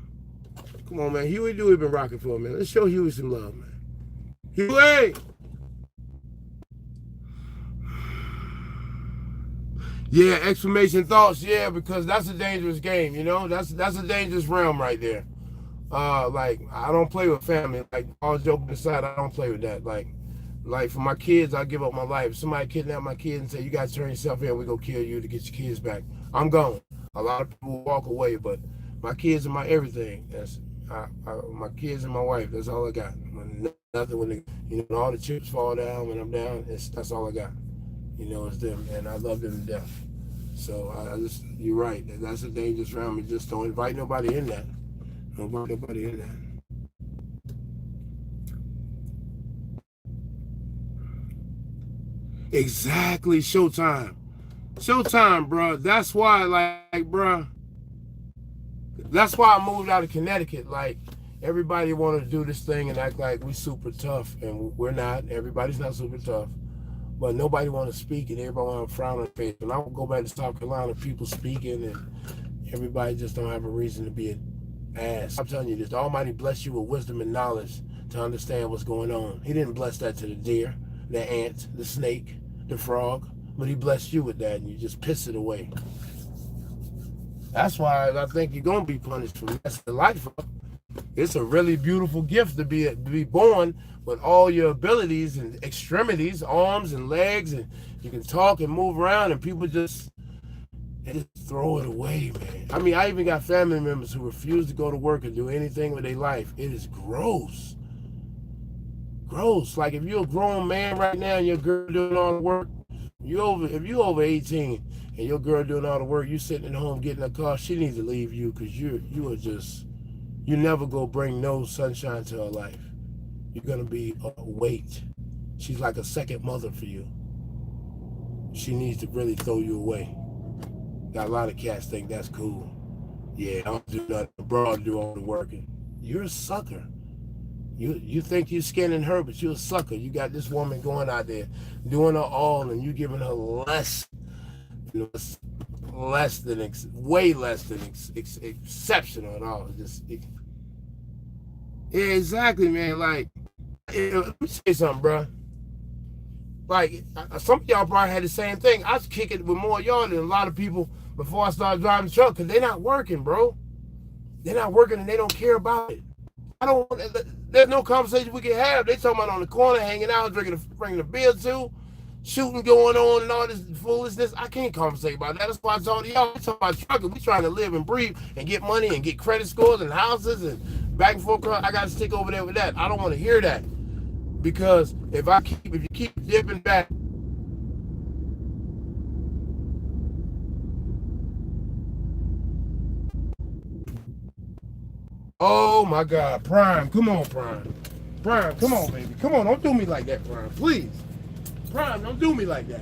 Come on, man. Huey Dewey been rocking for a minute. Let's show Huey some love, man. Huey! Yeah, exclamation thoughts, yeah, because that's a dangerous game, you know? That's a dangerous realm right there. Like, I don't play with family. Like, all joking aside, I don't play with that. Like for my kids, I give up my life. If somebody kidnap my kids and say, you got to turn yourself in, we go kill you to get your kids back, I'm gone. A lot of people walk away, but my kids are my everything. That's my kids and my wife. That's all I got. Nothing when all the chips fall down when I'm down. That's all I got. It's them, and I love them to death. So you're right. That's a dangerous realm. And just don't invite nobody in that. Don't invite nobody in that. Exactly, Showtime, bro. That's why, like, bro. That's why I moved out of Connecticut. Like, everybody wanted to do this thing and act like we super tough, and we're not. Everybody's not super tough, but nobody want to speak, and everybody want to frown on their face. When I would go back to South Carolina, people speaking, and everybody just don't have a reason to be an ass. I'm telling you this: the Almighty bless you with wisdom and knowledge to understand what's going on. He didn't bless that to the deer, the ant, the snake, the frog, but he blessed you with that, and you just piss it away. That's why I think you're gonna be punished for the rest of your life. It's a really beautiful gift to be born, with all your abilities and extremities, arms and legs, and you can talk and move around, and people just throw it away, man. I mean, I even got family members who refuse to go to work and do anything with their life. It is gross. Gross. Like if you're a grown man right now and your girl doing all the work, if you over 18 and your girl doing all the work, you sitting at home getting a car, she needs to leave you, because you are just, you never go bring no sunshine to her life. You're gonna be a weight. She's like a second mother for you. She needs to really throw you away. Got a lot of cats think that's cool. Yeah, I don't do nothing. Abroad do all the working. You're a sucker. You think you're skinning her, but you're a sucker. You got this woman going out there doing her all, and you giving her less, way less than exceptional at all. Yeah, exactly, man. Like, let me say something, bro. Like, some of y'all probably had the same thing. I was kicking with more of y'all than a lot of people before I started driving the truck, because they're not working, bro. They're not working, and they don't care about it. There's no conversation we can have. They talking about on the corner, hanging out, bringing a beer too, shooting going on and all this foolishness. I can't conversate about that. That's why I told y'all, we talking about trucking. We trying to live and breathe and get money and get credit scores and houses and back and forth. I got to stick over there with that. I don't want to hear that, because if you keep dipping back. Oh my God, Prime, come on, Prime. Prime, come on, baby. Come on, don't do me like that, Prime, please. Prime, don't do me like that.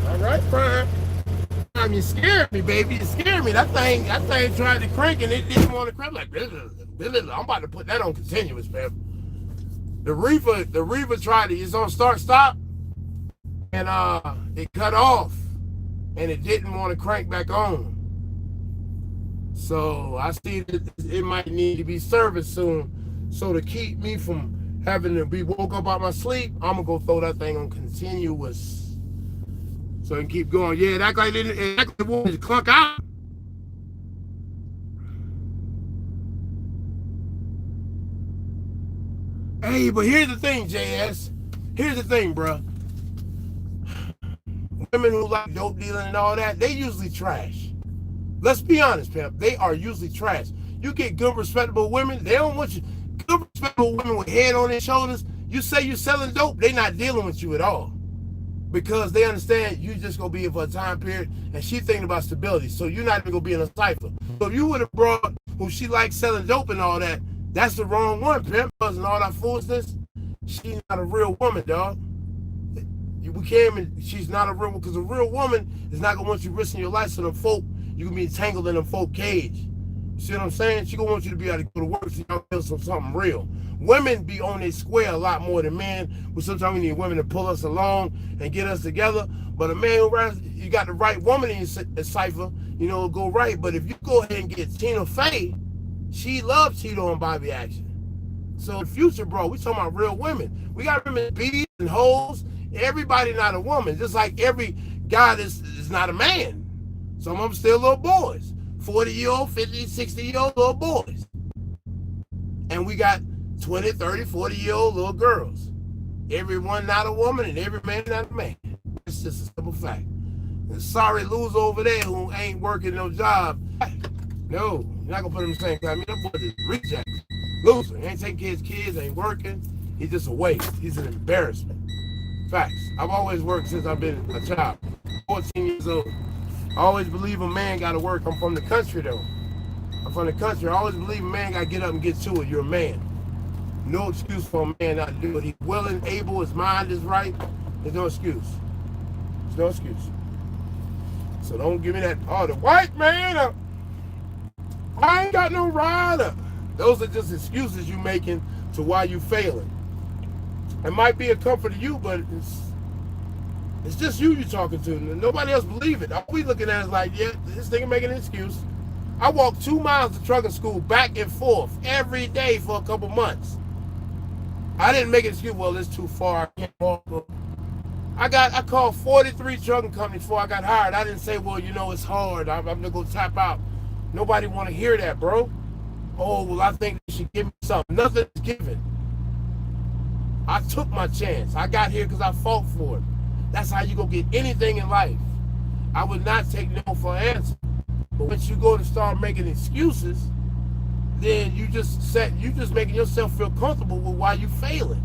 All right, Prime. You scared me, baby. You scared me. That thing tried to crank and it didn't want to crank. Like, I'm about to put that on continuous, man. The reefer tried it. It's on start stop, and it cut off, and it didn't want to crank back on. So I see that it might need to be serviced soon. So to keep me from having to be woke up out my sleep, I'm gonna go throw that thing on continuous. So I can keep going. Yeah, it act like it wanted to clunk out. Hey, but here's the thing, JS. Here's the thing, bro. Women who like dope dealing and all that, they usually trash. Let's be honest, pimp. They are usually trash. You get good, respectable women, they don't want you. Good, respectable women with head on their shoulders, you say you're selling dope, they not dealing with you at all. Because they understand you just gonna be here for a time period, and she thinking about stability, so you're not even gonna be in a cipher. So if you would have brought who she likes selling dope and all that, that's the wrong one, pimp. And all that foolishness, she's not a real woman, dog. We can't. She's not a real one, because a real woman is not gonna want you risking your life so them folk you can be entangled in them folk cage. See what I'm saying? She gonna want you to be able to go to work so y'all feel something real. Women be on their square a lot more than men. But sometimes we need women to pull us along and get us together. But a man who you got the right woman in your cipher, it'll go right. But if you go ahead and get Tina Fey, she loves Tito and Bobby Action. So in the future, bro, we talking about real women. We got women bees and hoes. Everybody not a woman. Just like every guy is not a man. Some of them still little boys. 40-year-old, 50, 60-year-old little boys. And we got 20, 30, 40-year-old little girls. Everyone not a woman and every man not a man. It's just a simple fact. And sorry loser over there who ain't working no job. No, you're not gonna put him in the same class. I mean, that boy is reject. Loser. He ain't taking care of his kids, ain't working. He's just a waste. He's an embarrassment. Facts. I've always worked since I've been a child. 14 years old. I always believe a man gotta work. I'm from the country though. I'm from the country. I always believe a man gotta get up and get to it. You're a man. No excuse for a man not to do it. He's willing, able, his mind is right. There's no excuse. There's no excuse. So don't give me that, the white man, I ain't got no rider. Those are just excuses you making to why you failing. It might be a comfort to you, but it's just you talking to. Nobody else believe it. All we looking at is like, yeah, this nigga making an excuse. I walked 2 miles to trucking school back and forth every day for a couple months. I didn't make an excuse, well, it's too far, I can't walk. I called 43 trucking companies before I got hired. I didn't say, well, you know, it's hard, I'm gonna go tap out. Nobody want to hear that, bro. Oh, well, I think they should give me something. Nothing's given. I took my chance. I got here because I fought for it. That's how you go get anything in life. I would not take no for an answer. But once you go to start making excuses, then you just making yourself feel comfortable with why you failing.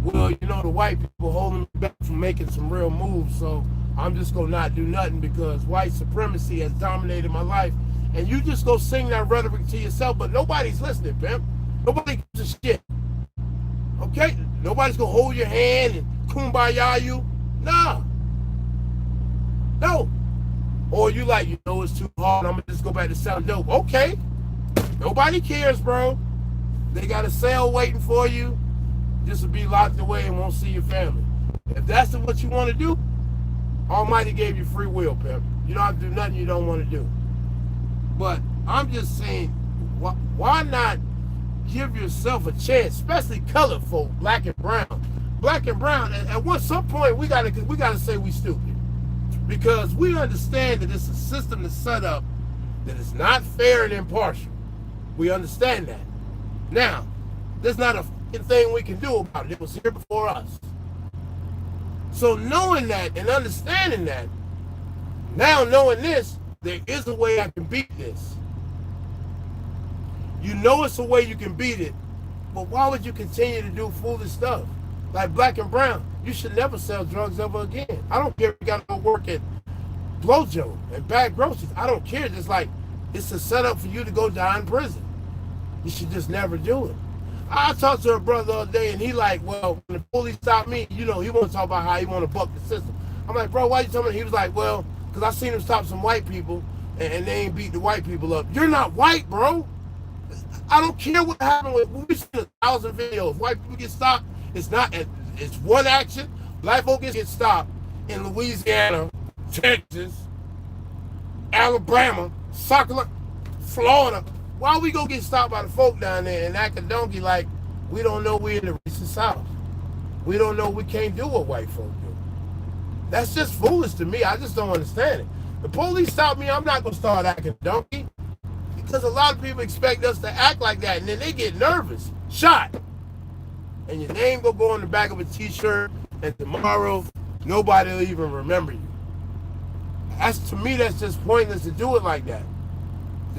Well, you know, the white people holding me back from making some real moves, so I'm just gonna not do nothing because white supremacy has dominated my life. And you just go sing that rhetoric to yourself, but nobody's listening, pimp. Nobody gives a shit. Okay? Nobody's gonna hold your hand and kumbaya you. Nah. No. Or you like, you know, it's too hard, I'm gonna just go back to selling dope. Okay. Nobody cares, bro. They got a sale waiting for you. Just to be locked away and won't see your family. If that's what you want to do, Almighty gave you free will, pimp. You don't have to do nothing you don't want to do. But I'm just saying, why not give yourself a chance, especially colored folk, black and brown. Black and brown, at some point, we gotta say we stupid. Because we understand that it's a system that's set up that is not fair and impartial. We understand that. Now, there's not a thing we can do about it. It was here before us. So knowing that and understanding that, now knowing this, there is a way I can beat this. You know it's a way you can beat it, but why would you continue to do foolish stuff? Like black and brown, you should never sell drugs ever again. I don't care if you gotta go work at Blojo and bag groceries. I don't care. It's like, it's a setup for you to go die in prison. You should just never do it. I talked to a brother the other day, and he like, well, when the police stopped me, you know, he want to talk about how he want to buck the system. I'm like, bro, why you telling me? He was like, well, because I seen him stop some white people, and they ain't beat the white people up. You're not white, bro. I don't care what happened with, we've seen 1,000 videos. White people get stopped. It's one action. Black folks get stopped in Louisiana, Texas, Alabama, Florida. Why we go get stopped by the folk down there and act a donkey like we don't know we're in the racist South? We don't know we can't do what white folk do. That's just foolish to me. I just don't understand it. The police stop me, I'm not going to start acting donkey. Because a lot of people expect us to act like that, and then they get nervous. Shot. And your name will go on the back of a t-shirt, and tomorrow, nobody will even remember you. To me, that's just pointless to do it like that.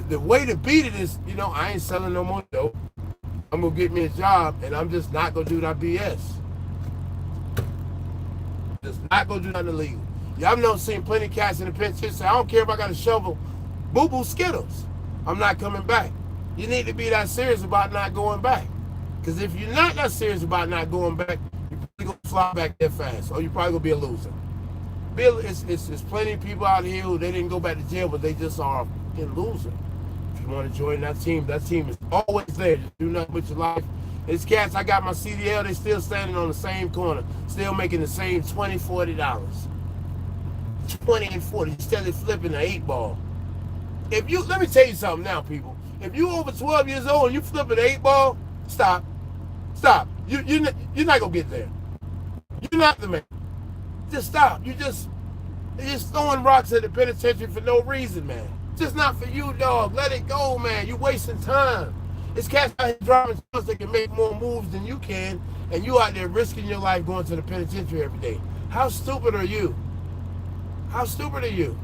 The way to beat it is, you know, I ain't selling no more dope. I'm going to get me a job, and I'm just not going to do that BS. Just not going to do nothing illegal. Y'all know seen plenty of cats in the penitentiary say, I don't care if I got to shovel boo-boo Skittles. I'm not coming back. You need to be that serious about not going back. Because if you're not that serious about not going back, you're probably going to fly back there fast, or you're probably going to be a loser. It's plenty of people out here who they didn't go back to jail, but they just are a loser. If you want to join that team is always there. Just do nothing with your life. It's cats, I got my CDL, they still standing on the same corner, still making the same $20, $40. 20 and 40, still flipping an 8-ball. Let me tell you something now, people. If you over 12 years old and you flipping an 8-ball, stop. You're not gonna get there. You're not the man. Just stop. You're just throwing rocks at the penitentiary for no reason, man. Just not for you, dog. Let it go, man. You're wasting time. It's cats out here driving trucks that can make more moves than you can, and you out there risking your life going to the penitentiary every day. How stupid are you? How stupid are you?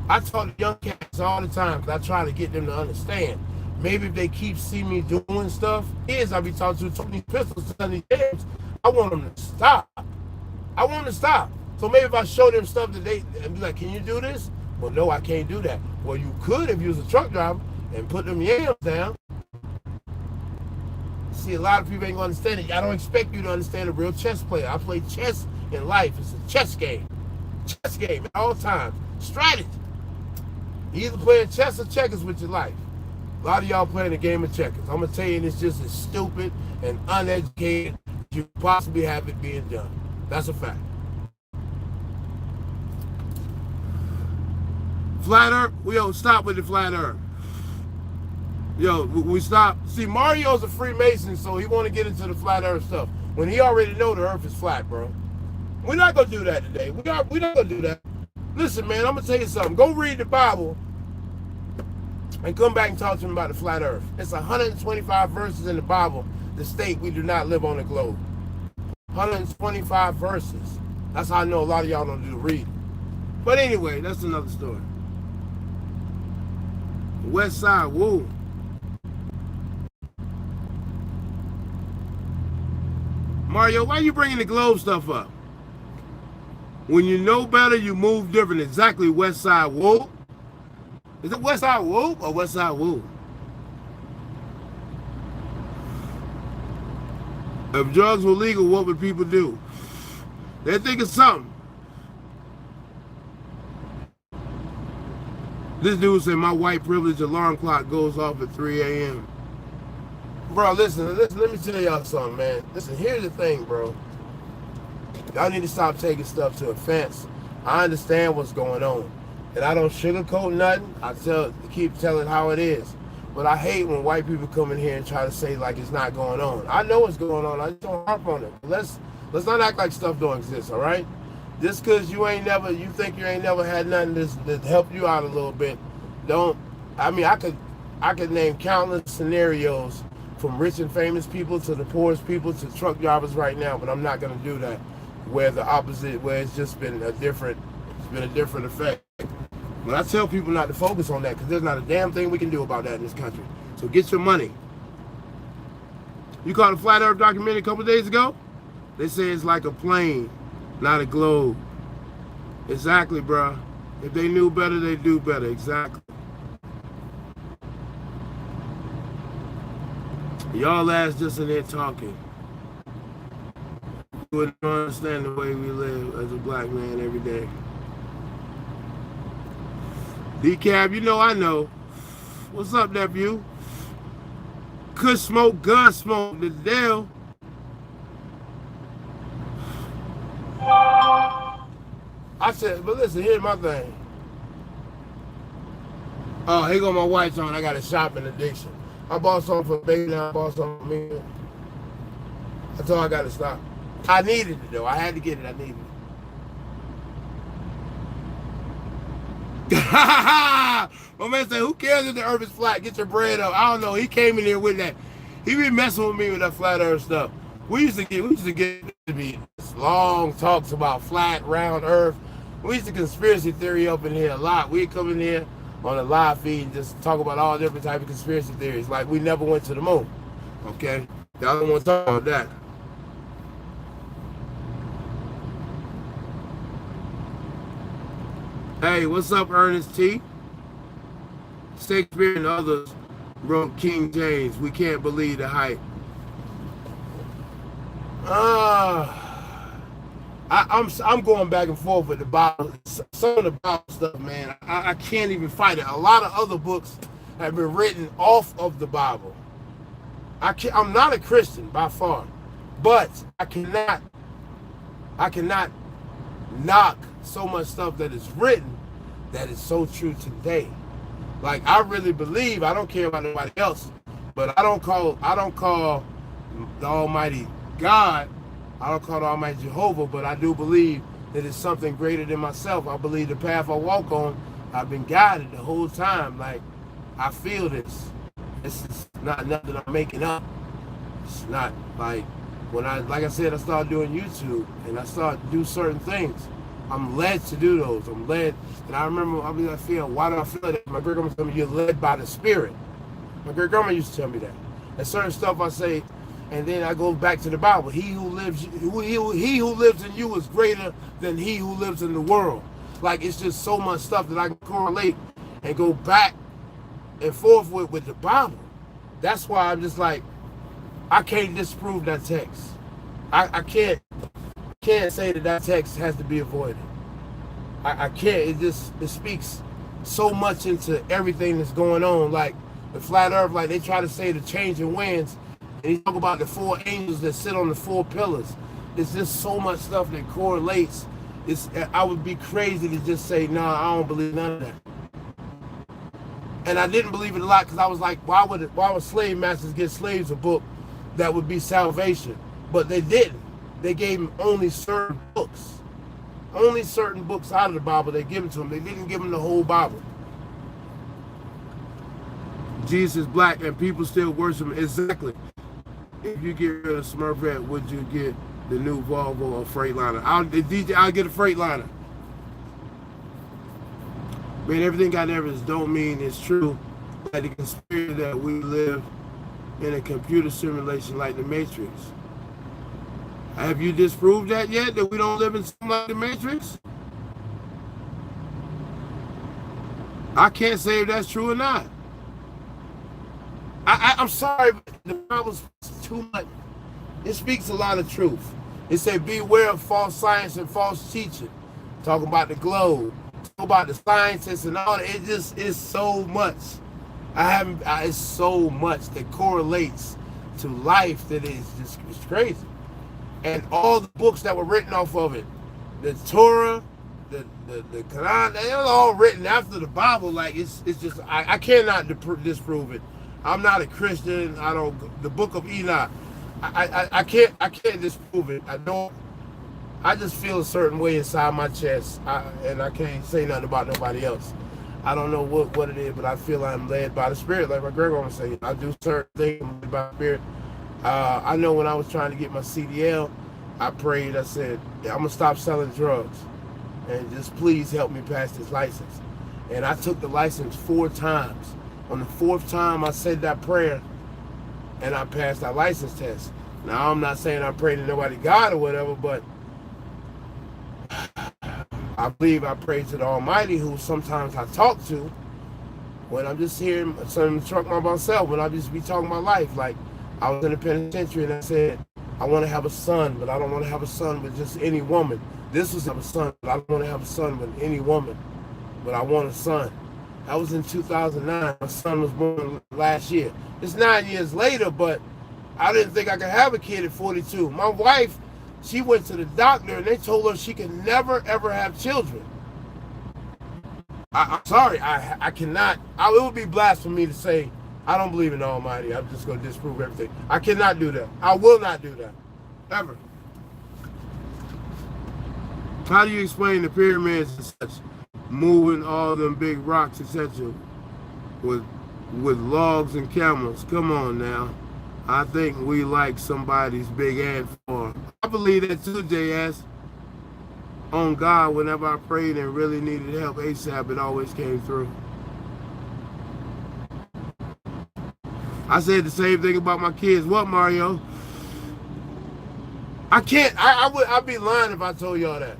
I talk to young cats all the time because I try to get them to understand. Maybe if they keep seeing me doing stuff, I'll be talking to these pistols to these games. I want them to stop. I want them to stop. So maybe if I show them stuff that and be like, can you do this? Well, no, I can't do that. Well, you could if you was a truck driver and put them yams down. See, a lot of people ain't gonna understand it. I don't expect you to understand a real chess player. I play chess in life. It's a chess game. Chess game at all times. Strategy. You either playing chess or checkers with your life. A lot of y'all playing a game of checkers. I'm gonna tell you, it's just as stupid and uneducated as you possibly have it being done. That's a fact. Flat Earth, yo, stop with the flat Earth. Yo, we stop. See, Mario's a Freemason, so he want to get into the flat Earth stuff when he already know the Earth is flat, bro. We're not gonna do that today. We're not gonna do that. Listen, man, I'm gonna tell you something. Go read the Bible and come back and talk to me about the flat Earth. It's 125 verses in the Bible that state we do not live on the globe. 125 verses. That's how I know a lot of y'all don't do the reading. But anyway, that's another story. West Side, woo. Mario, why are you bringing the globe stuff up? When you know better, you move different. Exactly, West Side, woo. Is it West Side, woo, or West Side, woo? If drugs were legal, what would people do? They'd think of something. This dude said my white privilege alarm clock goes off at 3 a.m. Bro, listen, let me tell y'all something, man. Listen, here's the thing, bro. Y'all need to stop taking stuff to offense. I understand what's going on. And I don't sugarcoat nothing. I keep telling how it is. But I hate when white people come in here and try to say like it's not going on. I know what's going on. I just don't harp on it. Let's not act like stuff don't exist, all right? Just because you think you ain't never had nothing that help you out a little bit, I could name countless scenarios from rich and famous people to the poorest people to truck drivers right now, but I'm not gonna do that. Where it's just been a different effect. But I tell people not to focus on that because there's not a damn thing we can do about that in this country. So get your money. You caught a Flat Earth documentary a couple of days ago? They say it's like a plane, not a globe. Exactly, bro. If they knew better, they do better. Exactly. Y'all ass just in there talking. You wouldn't understand the way we live as a black man every day. Decab, you know I know. What's up, nephew? Could smoke, gun smoke, the deal. I said, but listen, here's my thing. Oh, here go my whites on. I got a shopping addiction. I bought something for baby now. I bought something for me. That's all I got to stop. I needed it, though. I had to get it. I needed it. My man said, who cares if the earth is flat? Get your bread up. I don't know. He came in here with that. He been messing with me with that flat earth stuff. We used to get to be long talks about flat, round earth. We used to conspiracy theory up in here a lot. We'd come in here on a live feed and just talk about all different types of conspiracy theories. Like we never went to the moon. Okay? Y'all don't want to talk about that. Hey, what's up, Ernest T? Shakespeare and others wrote King James. We can't believe the hype. I'm going back and forth with the Bible. Some of the Bible stuff, man, I can't even fight it. A lot of other books have been written off of the Bible. I'm not a Christian by far, but I cannot knock so much stuff that is written that is so true today. Like I really believe, I don't care about nobody else, but I don't call the Almighty God, I don't call the Almighty Jehovah, but I do believe that it's something greater than myself. I believe the path I walk on, I've been guided the whole time. Like I feel this. This is not nothing I'm making up. It's not like like I said, I started doing YouTube and I started to do certain things. I'm led to do those. I'm led. And I remember, why do I feel that? My great grandma told me, you're led by the Spirit. My great grandma used to tell me that. And certain stuff I say, and then I go back to the Bible. He who lives in you is greater than he who lives in the world. Like it's just so much stuff that I can correlate and go back and forth with the Bible. That's why I'm just like, I can't disprove that text. I can't say that text has to be avoided. I can't. It speaks so much into everything that's going on. Like the flat earth, like they try to say the changing winds, and he talk about the 4 angels that sit on the 4 pillars. It's just so much stuff that correlates. I would be crazy to just say, nah, I don't believe none of that. And I didn't believe it a lot because I was like, why would slave masters give slaves a book that would be salvation? But they didn't. They gave them only certain books. Only certain books out of the Bible they give them to them. They didn't give them the whole Bible. Jesus is black and people still worship him. Exactly. If you get rid of Smurfette, would you get the new Volvo or Freightliner? I'll get a Freightliner. Man, everything got evidence don't mean it's true. That the conspiracy that we live in a computer simulation like the Matrix. Have you disproved that yet? That we don't live in something like the Matrix? I can't say if that's true or not. I'm sorry, but the Bible's too much. It speaks a lot of truth. It said, beware of false science and false teaching. Talking about the globe. Talking about the scientists and all that. It just is so much. It's so much that correlates to life that is just it's crazy. And all the books that were written off of it, the Torah, the Quran, they were all written after the Bible. Like it's just I cannot disprove it. I'm not a Christian. I don't. The Book of Enoch. I can't disprove it. I just feel a certain way inside my chest, and I can't say nothing about nobody else. I don't know what it is, but I feel I'm led by the Spirit, like my grandma say. I do certain things by the Spirit. I know when I was trying to get my CDL, I prayed. I said, I'm gonna stop selling drugs, and just please help me pass this license. And I took the license 4 times. On the 4th time, I said that prayer, and I passed that license test. Now, I'm not saying I pray to nobody God or whatever, but I believe I pray to the Almighty, who sometimes I talk to when I'm just here in the truck by myself, when I just be talking my life. Like, I was in the penitentiary, and I said, I want to have a son, but I don't want to have a son with just any woman. This was have a son, but I don't want to have a son with any woman, but I want a son. That was in 2009. My son was born last year. It's 9 years later, but I didn't think I could have a kid at 42. My wife, she went to the doctor, and they told her she could never, ever have children. I'm sorry. I cannot. It would be blasphemy to say I don't believe in the Almighty. I'm just going to disprove everything. I cannot do that. I will not do that. Ever. How do you explain the pyramids and such? Moving all them big rocks, etc. with logs and camels. Come on now. I think we like somebody's big ant farm. I believe that too, JS. On God, whenever I prayed and really needed help ASAP, it always came through. I said the same thing about my kids. What, Mario? I can't. I'd be lying if I told y'all that.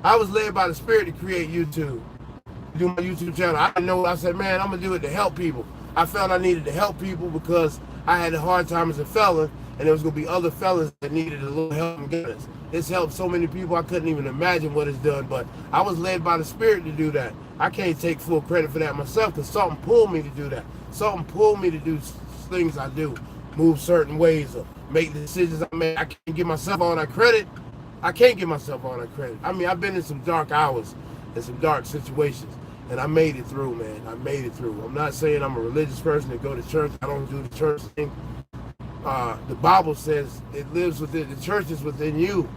I was led by the Spirit to create YouTube, do my YouTube channel. I didn't know. I said, man, I'm gonna do it to help people. I felt I needed to help people because I had a hard time as a felon, and there was gonna be other felons that needed a little help and guidance. It's helped so many people I couldn't even imagine what it's done. But I was led by the Spirit to do that. I can't take full credit for that myself because something pulled me to do that. Something pulled me to do things I do, move certain ways, or make the decisions I make. I can't give myself all that credit. I can't give myself all that credit. I mean, I've been in some dark hours and some dark situations, and I made it through, man. I made it through. I'm not saying I'm a religious person that go to church. I don't do the church thing. The Bible says it lives within, the church is within you.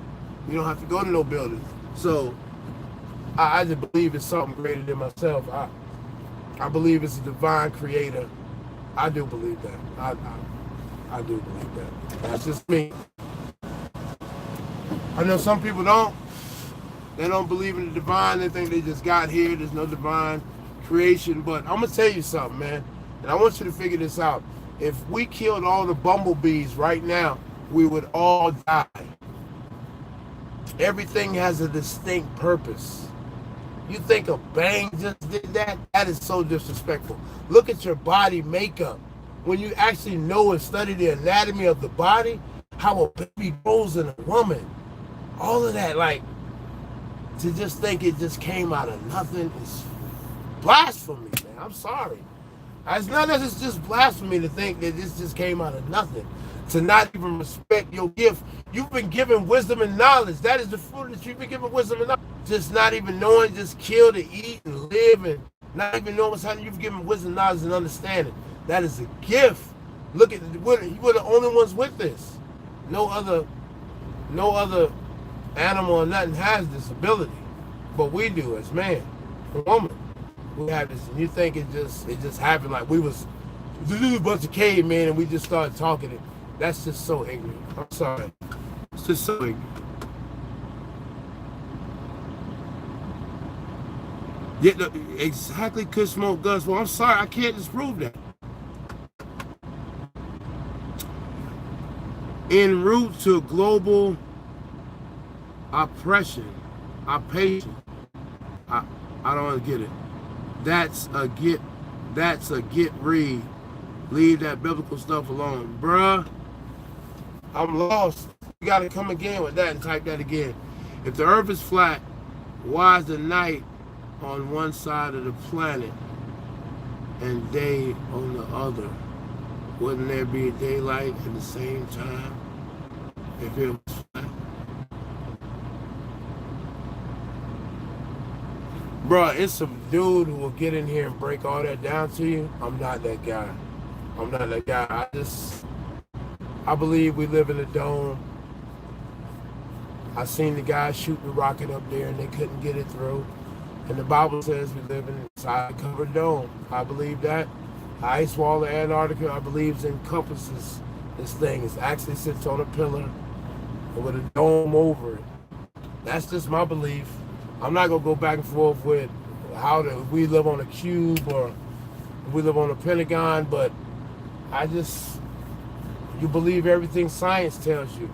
You don't have to go to no building. So I just believe it's something greater than myself. I believe it's a divine creator. I do believe that. I do believe that. That's just me. I know some people don't. They don't believe in the divine. They think they just got here. There's no divine creation. But I'm going to tell you something, man. And I want you to figure this out. If we killed all the bumblebees right now, we would all die. Everything has a distinct purpose. You think a bang just did that? That is so disrespectful. Look at your body makeup. When you actually know and study the anatomy of the body, how a baby grows in a woman, all of that, like, to just think it just came out of nothing is blasphemy, man. I'm sorry. It's not that it's just blasphemy to think that this just came out of nothing. To not even respect your gift. You've been given wisdom and knowledge. That is the fruit that you've been given, wisdom and knowledge. Just not even knowing, just kill to eat and live and Not even knowing what's happening. You've given wisdom, knowledge, and understanding. That is a we're the only ones with this. No other animal or nothing has this ability. But we do as man and woman. We have this, and you think it just happened like we was a bunch of cavemen and we just started talking. That's just so ignorant. I'm sorry. It's just so ignorant. Yeah, exactly. Could smoke guns. Well, I'm sorry. I can't disprove that. En route to global oppression, occupation. I don't get it. That's a get read. Leave that biblical stuff alone. Bruh, I'm lost. You gotta come again with that and type that again. If the earth is flat, why is the night on one side of the planet and day on the other? Wouldn't there be daylight at the same time if it was flat? Bruh, it's some dude who will get in here and break all that down to you. I'm not that guy. I'm not that guy. I believe we live in a dome. I seen the guys shooting the rocket up there and they couldn't get it through. And the Bible says we live inside a covered dome. I believe that. Ice wall of Antarctica, I believe, encompasses this thing. It actually sits on a pillar with a dome over it. That's just my belief. I'm not gonna go back and forth with we live on a cube or we live on a pentagon, but you believe everything science tells you.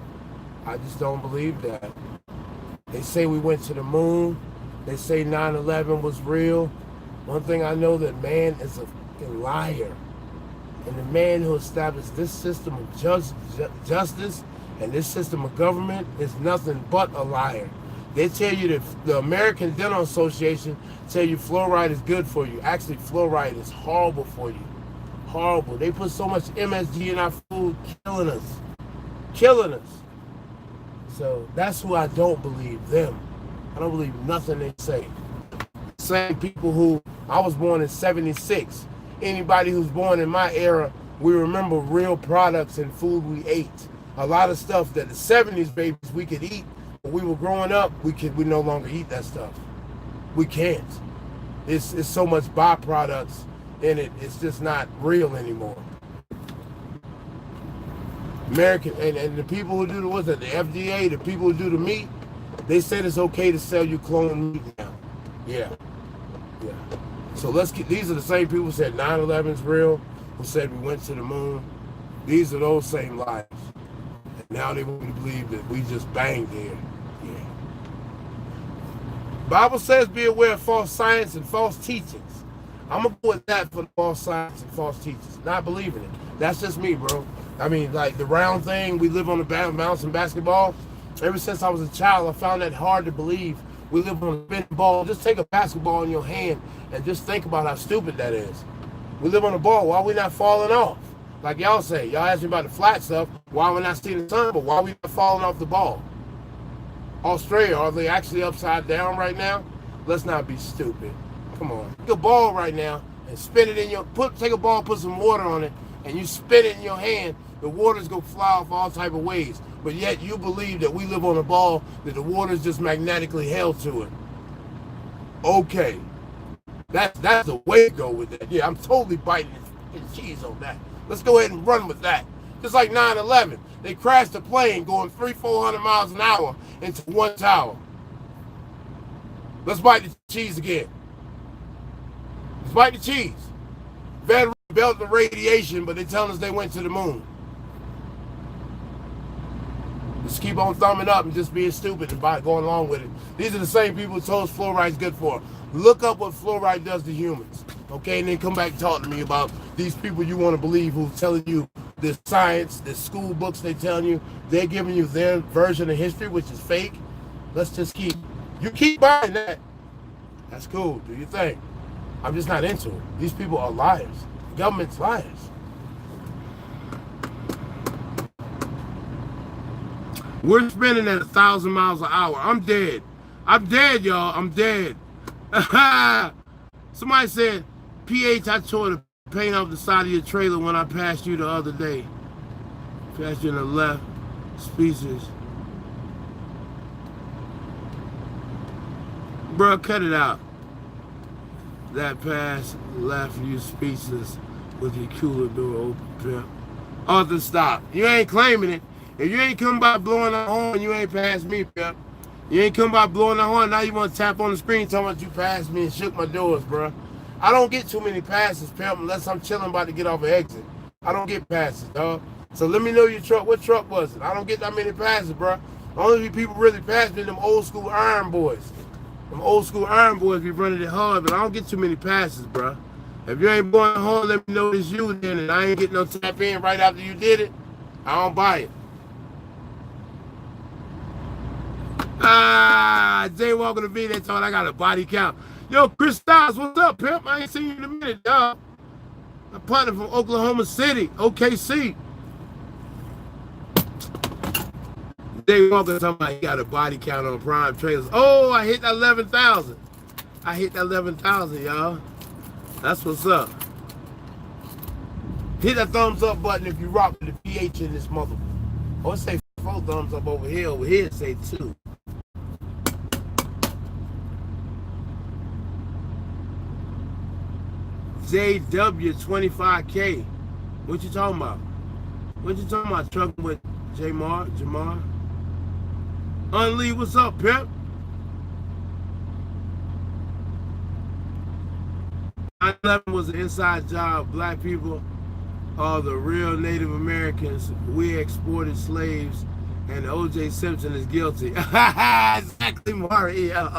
I just don't believe that. They say we went to the moon. They say 9/11 was real. One thing I know, that man is a fucking liar. And the man who established this system of justice and this system of government is nothing but a liar. They tell you that the American Dental Association tell you fluoride is good for you. Actually, fluoride is horrible for you. Horrible. They put so much MSG in our food, killing us. Killing us. So that's who I don't believe, them. I don't believe nothing they say. Same people who, I was born in 76. Anybody who's born in my era, we remember real products and food we ate. A lot of stuff that the 70s babies we could eat. When we were growing up, we no longer eat that stuff. We can't. It's so much byproducts in it. It's just not real anymore. American and the people who do the FDA, the people who do the meat, they said it's okay to sell you cloned meat now. Yeah. So these are the same people who said 9/11 is real, who said we went to the moon. These are those same liars. And now they want me to believe that we just banged here. Yeah. Bible says be aware of false science and false teachings. I'm going to go with that for the false science and false teachings. Not believing it. That's just me, bro. I mean, like the round thing, we live on the mountains in basketball. Ever since I was a child, I found that hard to believe. We live on a spinning ball. Just take a basketball in your hand and just think about how stupid that is. We live on a ball. Why are we not falling off? Like y'all say, y'all ask me about the flat stuff. Why we're not seeing the sun, but why are we not falling off the ball? Australia, are they actually upside down right now? Let's not be stupid. Come on. Take a ball right now and spin it in take a ball, put some water on it, and you spin it in your hand. The water's gonna fly off all type of ways. But yet you believe that we live on a ball, that the water's just magnetically held to it. Okay. That's the way to go with that. Yeah, I'm totally biting his cheese on that. Let's go ahead and run with that. Just like 9/11. They crashed a plane going 300-400 miles an hour into one tower. Let's bite the cheese again. Let's bite the cheese. Veteran belt the radiation, but they're telling us they went to the moon. Just keep on thumbing up and just being stupid and going along with it. These are the same people who told us fluoride's good for. Look up what fluoride does to humans, okay? And then come back and talk to me about these people you want to believe who's telling you this science, this school books they telling you. They're giving you their version of history, which is fake. Let's just keep buying that. That's cool. Do your thing. I'm just not into it. These people are liars. The government's liars. We're spinning at 1,000 miles an hour. I'm dead. I'm dead, y'all. I'm dead. Somebody said, PH, I tore the paint off the side of your trailer when I passed you the other day. Passed you in the left species. Bro, cut it out. That pass left you speechless with your cooler door open, pimp. Arthur, stop. You ain't claiming it. If you ain't come by blowing the horn, you ain't passed me, pimp. You ain't come by blowing the horn, now you want to tap on the screen talking about you passed me and shook my doors, bro. I don't get too many passes, pimp, unless I'm chilling about to get off an exit. I don't get passes, dog. So let me know your truck. What truck was it? I don't get that many passes, bro. Only people really pass me them old school iron boys. Them old school iron boys be running it hard, but I don't get too many passes, bro. If you ain't blowing the horn, let me know it's you then, and I ain't getting no tap in right after you did it. I don't buy it. Jay Walker the V, they told I got a body count. Yo, Chris Styles, what's up, pimp? I ain't seen you in a minute, dog. I'm partner from Oklahoma City, OKC. Jay Walker talking about he got a body count on Prime Trailers. Oh, I hit that 11,000. I hit that 11,000, y'all. That's what's up. Hit that thumbs up button if you rock with the PH in this mother. Oh, it say 4 thumbs up over here. Over here it say 2. JW 25K. What you talking about? What you talking about? Trucking with Jamar? Unlee, what's up, pimp? 9/11 was an inside job. Black people are the real Native Americans. We exported slaves, and O.J. Simpson is guilty. Exactly, Mario.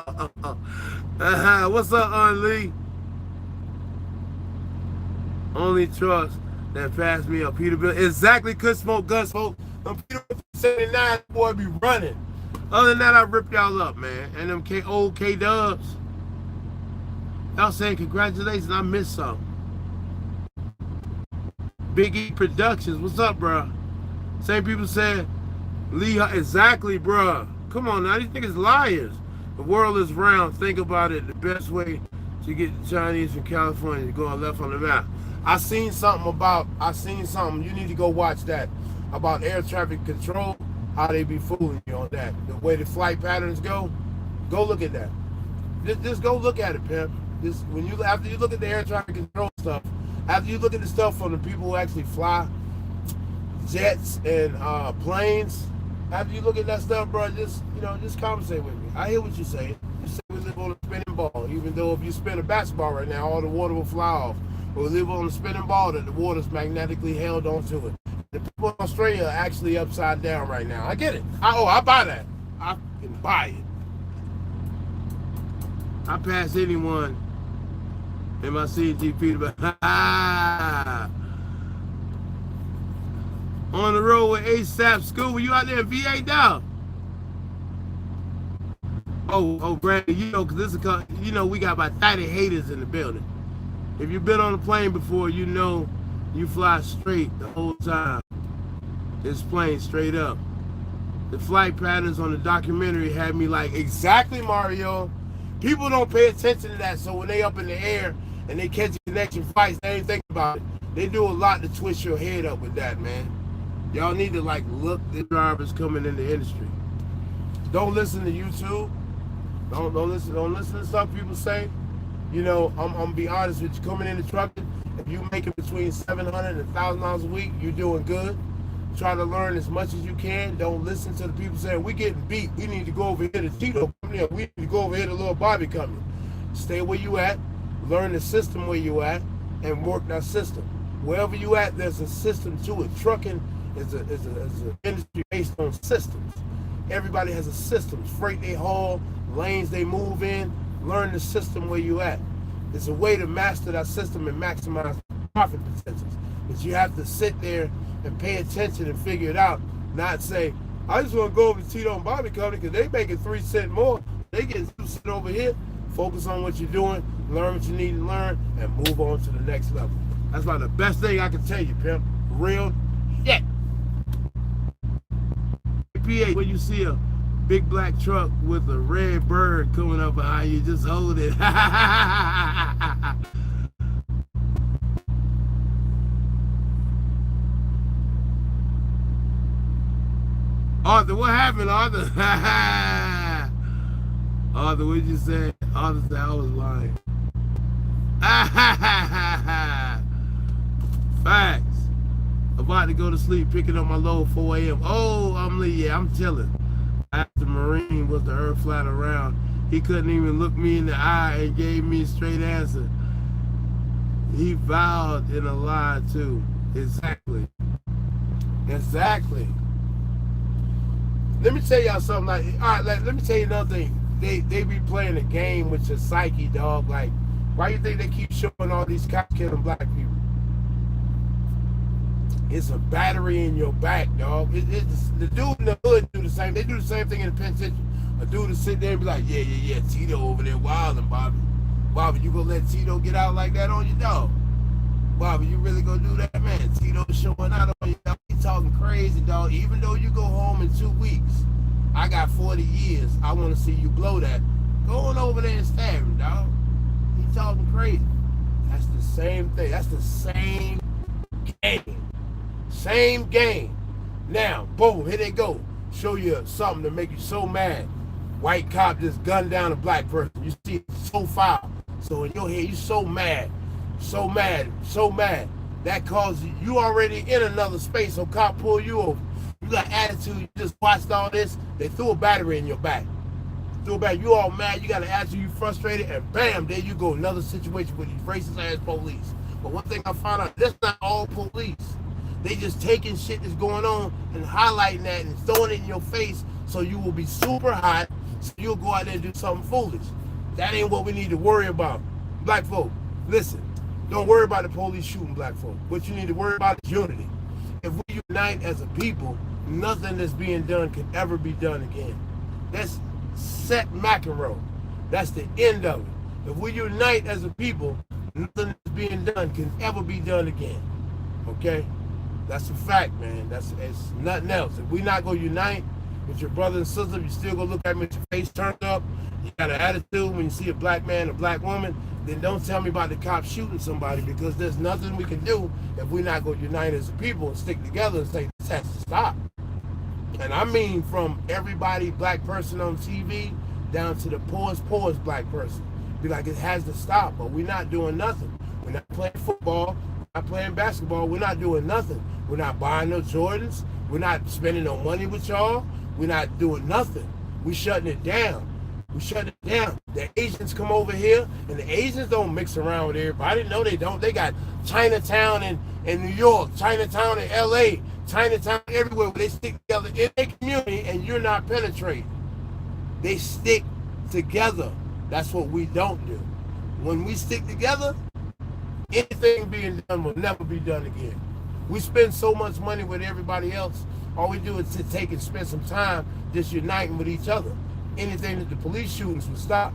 What's up, Unlee? Only trucks that passed me up Peterbilt. Exactly, could smoke, gun smoke. On Peterbilt 79, boy, be running. Other than that, I rip y'all up, man. And them old K-Dubs. Y'all saying congratulations, I missed something. Big E Productions, what's up, bro? Same people said, Lee, exactly, bro. Come on now, these niggas liars. The world is round, think about it. The best way to get the Chinese from California to go left on the map. I seen something, you need to go watch that, about air traffic control, how they be fooling you on that. The way the flight patterns go look at that. Just go look at it, pimp. After you look at the air traffic control stuff, after you look at the stuff from the people who actually fly jets and planes, after you look at that stuff, bro, just conversate with me. I hear what you're saying. You say we live on a spinning ball, even though if you spin a basketball right now, all the water will fly off. But we live on a spinning ball that the water's magnetically held onto it. The people in Australia are actually upside down right now. I get it. I buy that. I can buy it. I pass anyone in my CGP, but on the road with ASAP School. Were you out there in VA now? Oh, Brandon, because this is, we got about 30 haters in the building. If you've been on a plane before, you know you fly straight the whole time. It's plane straight up. The flight patterns on the documentary had me like, exactly, Mario. People don't pay attention to that, so when they up in the air and they catch connection fights, they ain't thinking about it. They do a lot to twist your head up with that, man. Y'all need to look the drivers coming in the industry. Don't listen to YouTube. Don't listen to stuff people say. I'm gonna be honest with you. Coming into trucking, if you making between $700 and $1,000 a week, you're doing good. Try to learn as much as you can. Don't listen to the people saying we're getting beat. We need to go over here to Tito Company. We need to go over here to Little Bobby Company. Stay where you at. Learn the system where you at, and work that system. Wherever you at, there's a system to it. Trucking is an industry based on systems. Everybody has a system. Freight they haul, lanes they move in. Learn the system where you at. It's a way to master that system and maximize profit potentials. But you have to sit there and pay attention and figure it out. Not say, I just want to go over to Tito and Bobby Company because they making 3 cents more. They get 2 cents over here. Focus on what you're doing, learn what you need to learn, and move on to the next level. That's about the best thing I can tell you, pimp. Real shit. PA, when you see a big black truck with a red bird coming up behind you, just hold it. Arthur, what happened, Arthur? Arthur, what you say? Arthur said I was lying. Facts. About to go to sleep, picking up my load 4 a.m. Oh, I'm chilling. After Marine was the earth flat around. He couldn't even look me in the eye and gave me a straight answer. He vowed in a lie too. Exactly. Exactly. Let me tell y'all something. Like, all right, let me tell you another thing. They be playing a game with your psyche, dog. Like, why you think they keep showing all these cops killing black people? It's a battery in your back, dog. It's the dude in the hood do the same. They do the same thing in the penitentiary. A dude will sit there and be like, yeah, Tito over there wilding, Bobby. Bobby, you gonna let Tito get out like that on you, dog? Bobby, you really gonna do that, man? Tito showing out on you, dog. He talking crazy, dog. Even though you go home in 2 weeks, I got 40 years. I want to see you blow that. Go on over there and stab him, dog. He talking crazy. That's the same thing. That's the same game. Same game. Now, boom, here they go. Show you something to make you so mad. White cop just gunned down a black person. You see it so foul. So in your head, you so mad. So mad. So mad. That causes you already in another space, so cop pull you over. You got attitude, you just watched all this. They threw a battery in your back. Threw a battery, you all mad, you got an attitude, you frustrated, and bam, there you go. Another situation with these racist ass police. But one thing I found out, that's not all police. They just taking shit that's going on and highlighting that and throwing it in your face so you will be super hot, so you'll go out there and do something foolish. That ain't what we need to worry about. Black folk, listen, don't worry about the police shooting black folk. What you need to worry about is unity. If we unite as a people, nothing that's being done can ever be done again. That's set mackerel. That's the end of it. If we unite as a people, nothing that's being done can ever be done again. Okay? That's a fact, man. It's nothing else. If we not gonna unite with your brother and sister, you still gonna look at me with your face turned up, you got an attitude when you see a black man, a black woman, then don't tell me about the cops shooting somebody, because there's nothing we can do if we're not gonna unite as a people and stick together and say this has to stop. And I mean from everybody, black person on TV, down to the poorest black person. Be like, it has to stop, but we're not doing nothing. We're not playing football, we're not playing basketball, we're not doing nothing. We're not buying no Jordans, we're not spending no money with y'all, we're not doing nothing. We're shutting it down. We shut it down. The Asians come over here, and the Asians don't mix around with everybody. No, they don't. They got Chinatown in New York, Chinatown in LA, Chinatown everywhere, where they stick together in their community, and you're not penetrating. They stick together. That's what we don't do. When we stick together, anything being done will never be done again. We spend so much money with everybody else. All we do is to take and spend some time just uniting with each other. Anything that the police shootings would stop.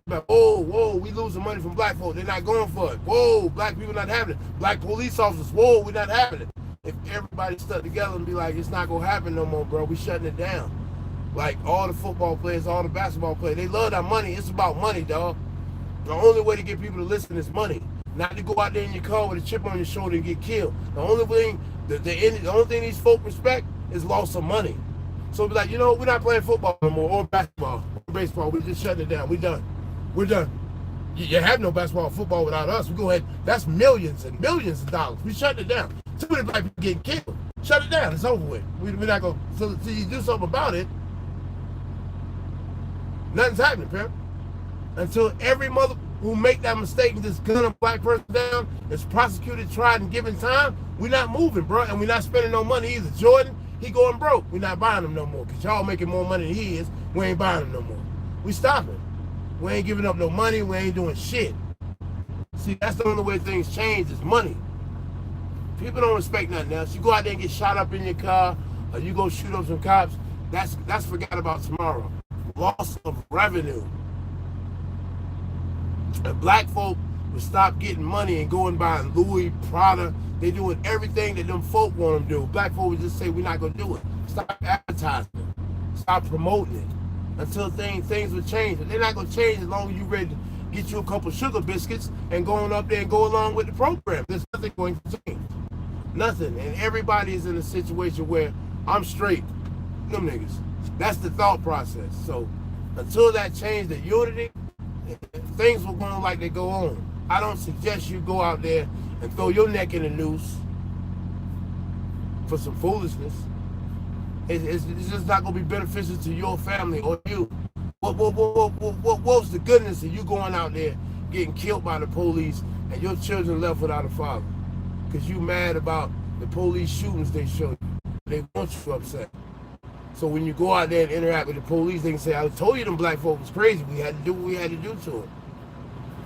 But, whoa, we losing money from black folks. They're not going for it. Whoa, black people not having it. Black police officers, whoa, we're not having it. If everybody stuck together and be like, it's not going to happen no more, bro, we shutting it down. Like all the football players, all the basketball players, they love that money. It's about money, dog. The only way to get people to listen is money. Not to go out there in your car with a chip on your shoulder and get killed. The only thing, the only thing these folk respect is loss of money. So be like, you know, we're not playing football no more, or basketball, or baseball. We just shutting it down. We done. We're done. You have no basketball or football without us. We go ahead. That's millions and millions of dollars. We shut it down. Too many black people getting killed. Shut it down. It's over with. We're not going to, so you do something about it, nothing's happening, pimp. Until every mother who make that mistake and just gun a black person down is prosecuted, tried, and given time, we're not moving, bro. And we're not spending no money either. Jordan, he going broke. We're not buying him no more because y'all making more money than he is. We ain't buying him no more. We stopping. We ain't giving up no money. We ain't doing shit. See, that's the only way things change is money. People don't respect nothing else. You go out there and get shot up in your car, or you go shoot up some cops, that's forgot about tomorrow. Loss of revenue. And black folk will stop getting money and going buying Louis, Prada. They doing everything that them folk want them to do. Black folk would just say, we're not going to do it. Stop advertising. Stop promoting it. Until things will change. But they're not going to change as long as you're ready to get you a couple sugar biscuits and going up there and go along with the program. There's nothing going to change. Nothing. And everybody is in a situation where I'm straight. them niggas. That's the thought process. So until that change, the unity, things will go on like they go on. I don't suggest you go out there and throw your neck in the noose for some foolishness. It's just not going to be beneficial to your family or you. What's the goodness of you going out there getting killed by the police and your children left without a father? Because you mad about the police shootings they showed you. They want you upset. So when you go out there and interact with the police, they can say, I told you them black folks was crazy. We had to do what we had to do to them.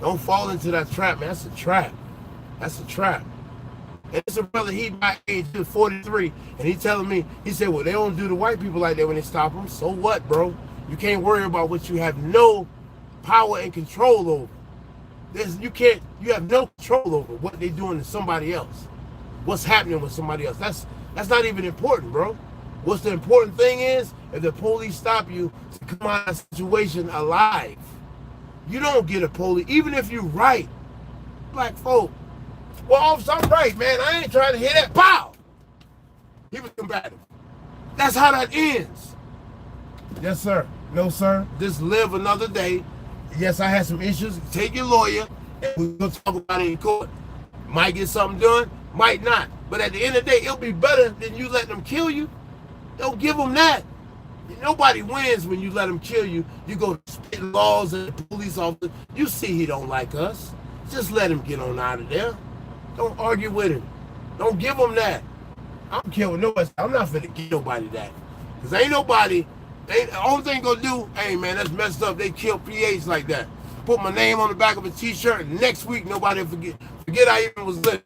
Don't fall into that trap, man. That's a trap. That's a trap. And it's a brother, he my age, he's 43, and he telling me, he said, well, they don't do the white people like that when they stop them. So what, bro? You can't worry about what you have no power and control over. You have no control over what they're doing to somebody else. What's happening with somebody else. That's not even important, bro. What's the important thing is, if the police stop you, to come out of that situation alive. You don't get a police, even if you're right. Black folk. Well, officer, I'm right, man. I ain't trying to hear that. Pow! He was combative. That's how that ends. Yes, sir. No, sir. Just live another day. Yes, I had some issues. Take your lawyer, and we're going to talk about it in court. Might get something done, might not. But at the end of the day, it'll be better than you letting them kill you. Don't give them that. Nobody wins when you let them kill you. You go spit laws at the police officer. You see he don't like us. Just let him get on out of there. Don't argue with him. Don't give him that. I don't care what nobody. I'm not finna give nobody that. Because ain't nobody, the only thing gonna do, hey man, that's messed up. They killed PH like that. Put my name on the back of a t-shirt, and next week nobody will forget I even was living.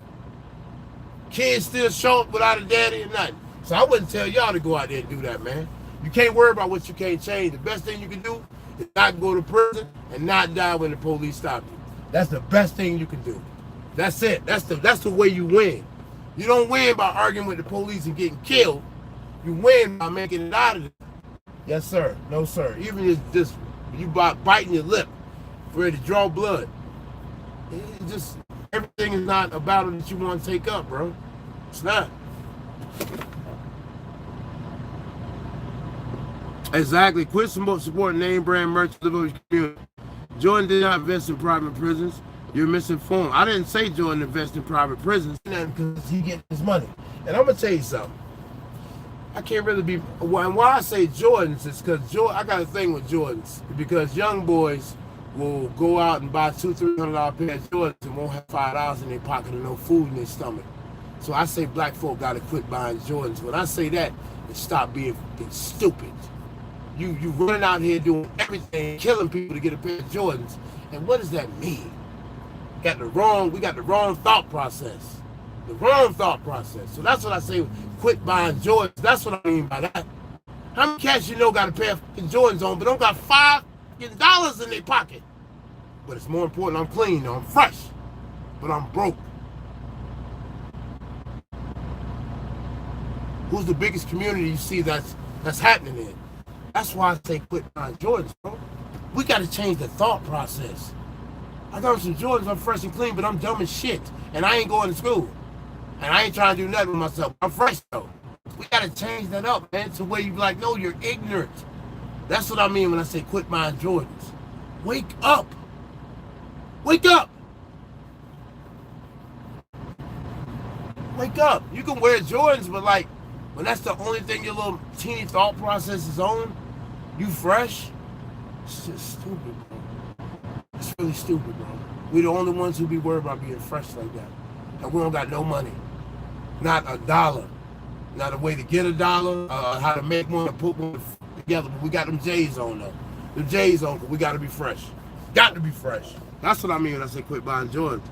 Kids still show up without a daddy and nothing. So I wouldn't tell y'all to go out there and do that, man. You can't worry about what you can't change. The best thing you can do is not go to prison and not die when the police stop you. That's the best thing you can do. That's it. That's the way you win. You don't win by arguing with the police and getting killed. You win by making it out of it. Yes, sir. No, sir. Even if just you biting your lip, ready to draw blood. It just everything is not a battle that you want to take up, bro. It's not. Exactly. Quit supporting name brand merchants of the community. Jordan did not invest in private prisons. You're misinformed. I didn't say Jordan invest in private prisons because he getting his money. And I'm gonna tell you something. I can't really be. And why I say Jordans is because I got a thing with Jordans because young boys will go out and buy $200-$300 pair of Jordans and won't have $5 in their pocket and no food in their stomach. So I say black folk gotta quit buying Jordans. When I say that, and stop being stupid. You running out here doing everything, killing people to get a pair of Jordans. And what does that mean? We got the wrong thought process. The wrong thought process. So that's what I say, quit buying Jordans. That's what I mean by that. How many cats you know got a pair of Jordans on, but don't got $5 in their pocket? But it's more important, I'm clean, though. I'm fresh, but I'm broke. Who's the biggest community you see that's happening in? That's why I say quit buying Jordans, bro. We got to change the thought process. I got some Jordans, I'm fresh and clean, but I'm dumb as shit. And I ain't going to school. And I ain't trying to do nothing with myself. I'm fresh, though. We got to change that up, man, to where you be like, no, you're ignorant. That's what I mean when I say quit buying Jordans. Wake up. Wake up. Wake up. You can wear Jordans, but like, when that's the only thing your little teeny thought process is on, you fresh? It's just stupid, bro. It's really stupid, bro. We're the only ones who be worried about being fresh like that. And we don't got no money. Not a dollar. Not a way to get a dollar, how to make one, to put one together. But we got them J's on, though. The J's on, but we got to be fresh. Got to be fresh. That's what I mean when I say quit buying Jordans.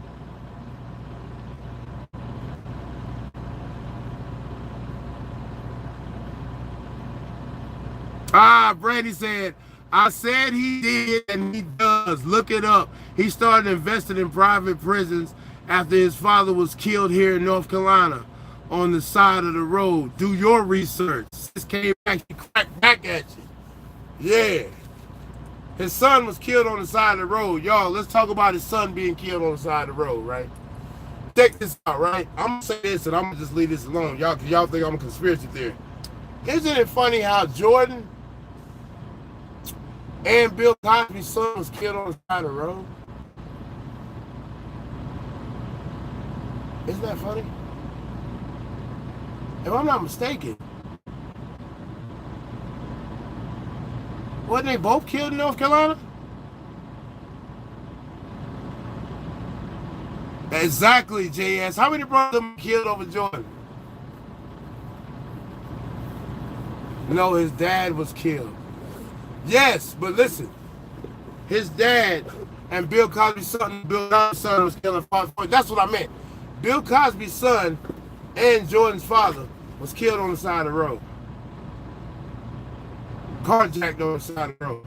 Brady said, I said he did and he does. Look it up. He started investing in private prisons after his father was killed here in North Carolina on the side of the road. Do your research. This came back, he cracked back at you. Yeah. His son was killed on the side of the road. Y'all, let's talk about his son being killed on the side of the road, right? Check this out, right? I'm going to say this and I'm going to just leave this alone, y'all, because y'all think I'm a conspiracy theory. Isn't it funny how Jordan and Bill Cosby's son was killed on the side of the road? Isn't that funny? If I'm not mistaken, wasn't they both killed in North Carolina? Exactly, JS. How many brothers were killed over Jordan? No, his dad was killed. Yes, but listen, his dad and Bill Cosby's son was killed in Fox. That's what I meant. Bill Cosby's son and Jordan's father was killed on the side of the road. Carjacked on the side of the road.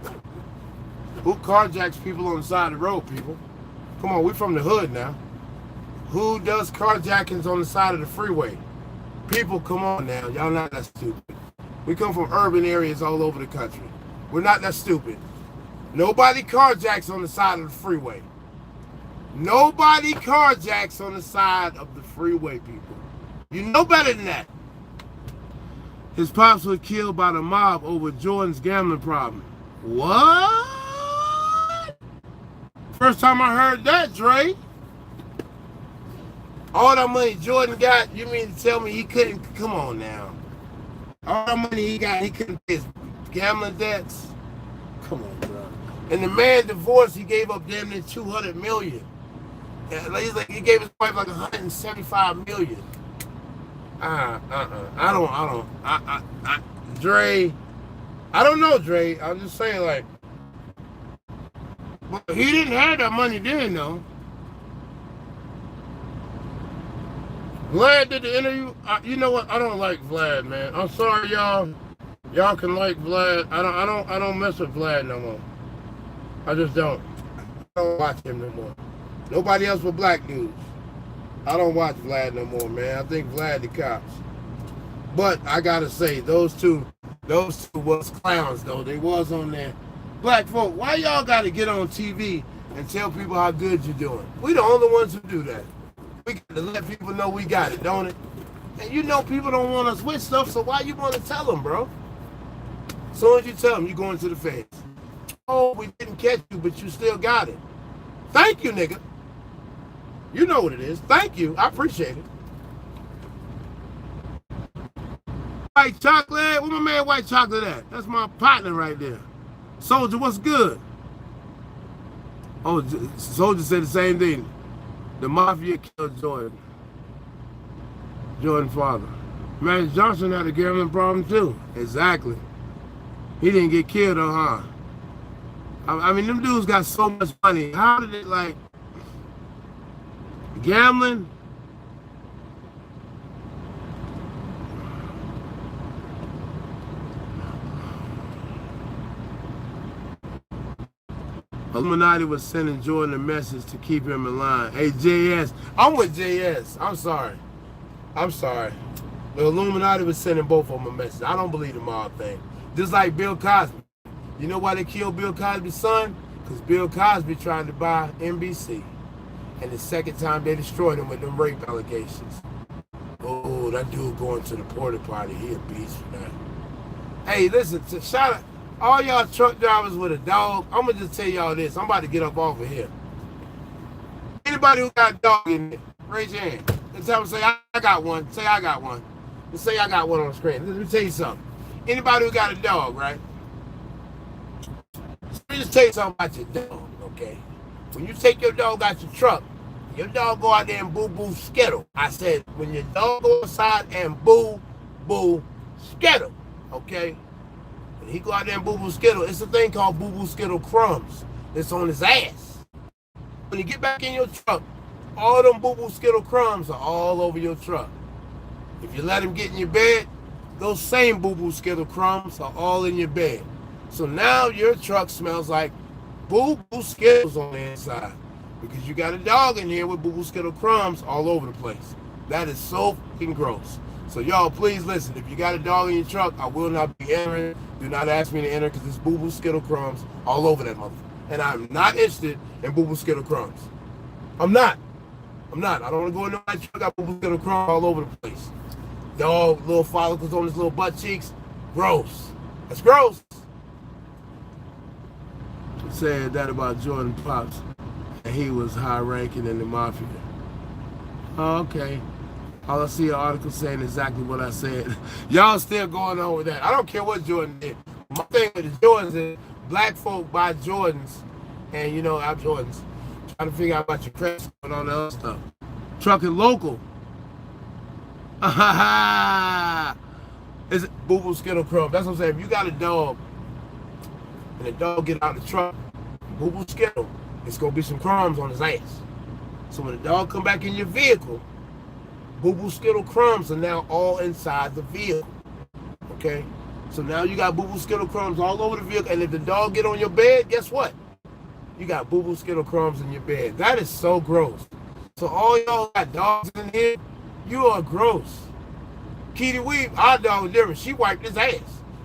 Who carjacks people on the side of the road, people? Come on, we from the hood now. Who does carjackings on the side of the freeway? People, come on now. Y'all not that stupid. We come from urban areas all over the country. We're not that stupid. Nobody carjacks on the side of the freeway. Nobody carjacks on the side of the freeway, people. You know better than that. His pops was killed by the mob over Jordan's gambling problem. What? First time I heard that, Dre. All that money Jordan got, you mean to tell me he couldn't, come on now. All that money he got, he couldn't pay his gambling debts? Come on, bro. And the man divorced, he gave up damn near $200 million. He's like, he gave his wife like $175 million. Dre, I don't know, Dre. I'm just saying, like, but he didn't have that money then, though. Vlad did the interview. You know what? I don't like Vlad, man. I'm sorry, y'all. Y'all can like Vlad. I don't mess with Vlad no more. I just don't. I don't watch him no more. Nobody else but black dudes. I don't watch Vlad no more, man. I think Vlad the cops. But I gotta say, those two was clowns, though. They was on there. Black folk, why y'all gotta get on TV and tell people how good you're doing? We the only ones who do that. We got to let people know we got it, don't it? And you know people don't want us with stuff, so why you want to tell them, bro? As soon as you tell them, you go into the face. Oh, we didn't catch you, but you still got it. Thank you, nigga. You know what it is. Thank you. I appreciate it. White chocolate. Where my man White Chocolate at? That's my partner right there. Soldier, what's good? Oh, Soldier said the same thing. The mafia killed Jordan. Jordan's father. Magic Johnson had a gambling problem too. Exactly. He didn't get killed though, huh? I mean, them dudes got so much money. How did it, like, gambling? Illuminati was sending Jordan a message to keep him in line. Hey, JS. I'm with JS. I'm sorry. The Illuminati was sending both of them a message. I don't believe the mob thing. Just like Bill Cosby. You know why they killed Bill Cosby's son? Because Bill Cosby tried to buy NBC. And the second time they destroyed him with them rape allegations. Oh, that dude going to the porta party. He a beast for that. Hey, listen, shout out all y'all truck drivers with a dog. I'm going to just tell y'all this. I'm about to get up off of here. Anybody who got a dog in there, raise your hand. And tell them, say, I got one. Say, I got one. Just say, I got one on the screen. Let me tell you something. Anybody who got a dog, right? Let me just tell you something about your dog, okay? When you take your dog out your truck, your dog go out there and boo-boo skittle. I said, when your dog go outside and boo-boo skittle, okay? When he go out there and boo-boo skittle, it's a thing called boo-boo skittle crumbs that's on his ass. When you get back in your truck, all them boo-boo skittle crumbs are all over your truck. If you let him get in your bed, those same boo-boo skittle crumbs are all in your bed. So now your truck smells like boo-boo skittles on the inside because you got a dog in here with boo-boo skittle crumbs all over the place. That is so fucking gross. So y'all, please listen. If you got a dog in your truck, I will not be entering. Do not ask me to enter because it's boo-boo skittle crumbs all over that motherfucker. And I'm not interested in boo-boo skittle crumbs. I'm not. I don't want to go into my truck. I got boo-boo skittle crumbs all over the place. Dog, little follicles on his little butt cheeks. Gross. That's gross. Said that about Jordan Pops, and he was high ranking in the mafia. Oh, okay. All I see an article saying exactly what I said. Y'all still going on with that. I don't care what Jordan did. My thing with the Jordans is black folk buy Jordans, and you know, I'm Jordans. Trying to figure out about your credit and all the other stuff. Trucking local. It's Boo Boo Skittle Crumb. That's what I'm saying. If you got a dog, and the dog get out the truck, Boo Boo Skittle, it's gonna be some crumbs on his ass. So when the dog come back in your vehicle, Boo Boo Skittle crumbs are now all inside the vehicle. Okay? So now you got Boo Boo Skittle crumbs all over the vehicle, and if the dog get on your bed, guess what? You got Boo Boo Skittle crumbs in your bed. That is so gross. So all y'all got dogs in here, you are gross. Kitty Wee, our dog was different. She wiped his ass.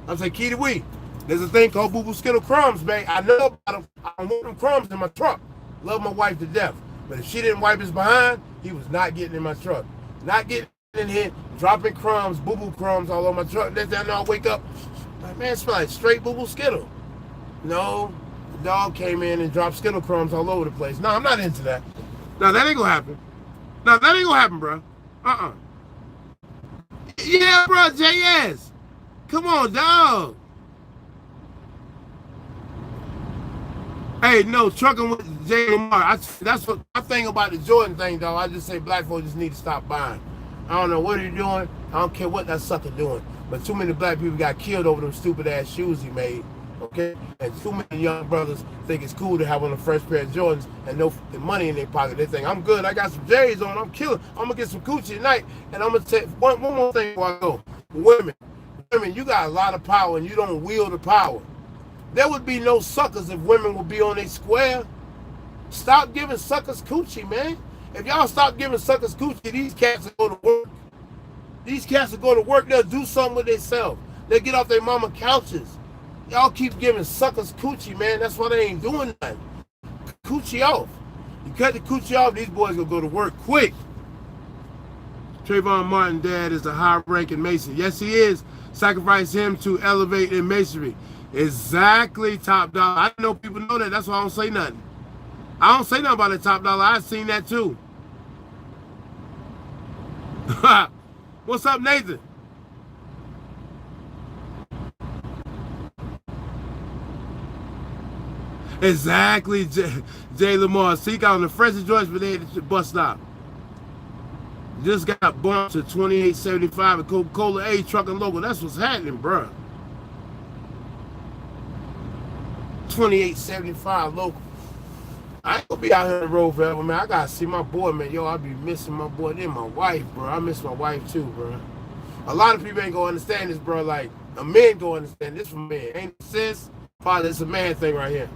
I say, Kitty Wee, there's a thing called Boo Boo Skittle crumbs, man. I know about them. I don't want them crumbs in my truck. Love my wife to death. But if she didn't wipe his behind, he was not getting in my truck. Not getting in here, dropping crumbs, Boo Boo crumbs all over my truck. Then I'll wake up, like, man, it smells like straight Boo Boo Skittle. No, the dog came in and dropped Skittle crumbs all over the place. No, I'm not into that. No, that ain't gonna happen. No, that ain't gonna happen, bro. Yeah, bro, JS. Come on, dog. Hey, no, trucking with Jay Lamar. That's what I think about the Jordan thing, dog. I just say black folks just need to stop buying. I don't know what he's doing. I don't care what that sucker doing. But too many black people got killed over them stupid ass shoes he made. Okay? And too many young brothers think it's cool to have on a fresh pair of Jordans and no money in their pocket. They think, I'm good. I got some J's on. I'm killing. I'm going to get some coochie tonight. And I'm going to take one more thing before I go. Women, you got a lot of power and you don't wield the power. There would be no suckers if women would be on a square. Stop giving suckers coochie, man. If y'all stop giving suckers coochie, these cats will go to work. These cats will go to work. They'll do something with themselves. They'll get off their mama couches. Y'all keep giving suckers coochie, man. That's why they ain't doing nothing. Coochie off. You cut the coochie off, these boys gonna go to work quick. Trayvon Martin's dad is a high-ranking Mason. Yes, he is. Sacrifice him to elevate in masonry. Exactly, Top Dollar. I know people know that. That's why I don't say nothing. I don't say nothing about the Top Dollar. I've seen that too. What's up, Nathan? Exactly, Jay Lamar. Seek out on the freshest joints related to bus stop. Just got bumped to $28.75 at Coca-Cola A trucking local. That's what's happening, bro. $28.75 local. I ain't gonna be out here on the road forever, man. I gotta see my boy, man. Yo, I be missing my boy. Then my wife, bro. I miss my wife too, bro. A lot of people ain't gonna understand this, bro. Like, a man gonna understand this from men. Ain't it, sis? Father, it's a man thing right here.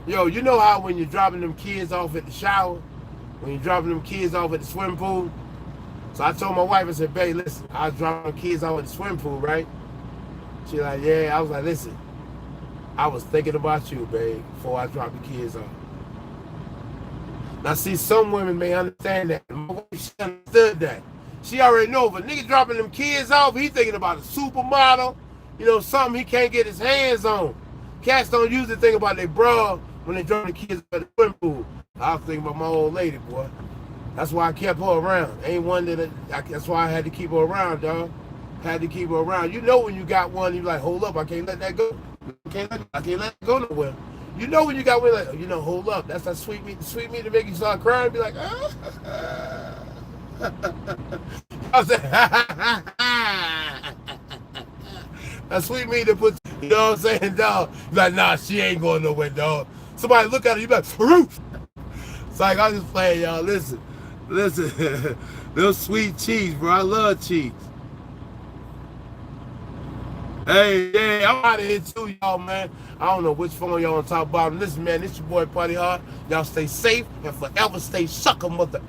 Yo, you know how when you're dropping them kids off at the shower, when you're dropping them kids off at the swimming pool? So I told my wife, I said, babe, listen, I was dropping kids off at the swimming pool, right? She like, yeah. I was like, listen, I was thinking about you, babe, before I dropped the kids off. Now, see, some women may understand that. My wife, she understood that. She already know, but nigga dropping them kids off, he thinking about a supermodel, you know, something he can't get his hands on. Cats don't usually think about their bra when they drop the kids at the swimming pool. I was thinking about my old lady, boy. That's why I kept her around. Ain't one that's why I had to keep her around, dog. Had to keep her around. You know when you got one, you like, hold up, I can't let that go. I can't let it go nowhere. You know when you got one, like, you know, hold up. That's that sweet meat to make you start crying. Be like, ah. I was like, that sweet meat to put, you know what I'm saying, dog? You're like, nah, she ain't going nowhere, dog. Somebody look at her, you be like, roof. It's like, I'm just playing, y'all. Listen, those sweet cheeks, bro. I love cheeks. Hey, yeah, I'm out of here too, y'all, man. I don't know which phone y'all on top bottom. Listen, man, this your boy Parteehard. Y'all stay safe and forever stay sucker, mother.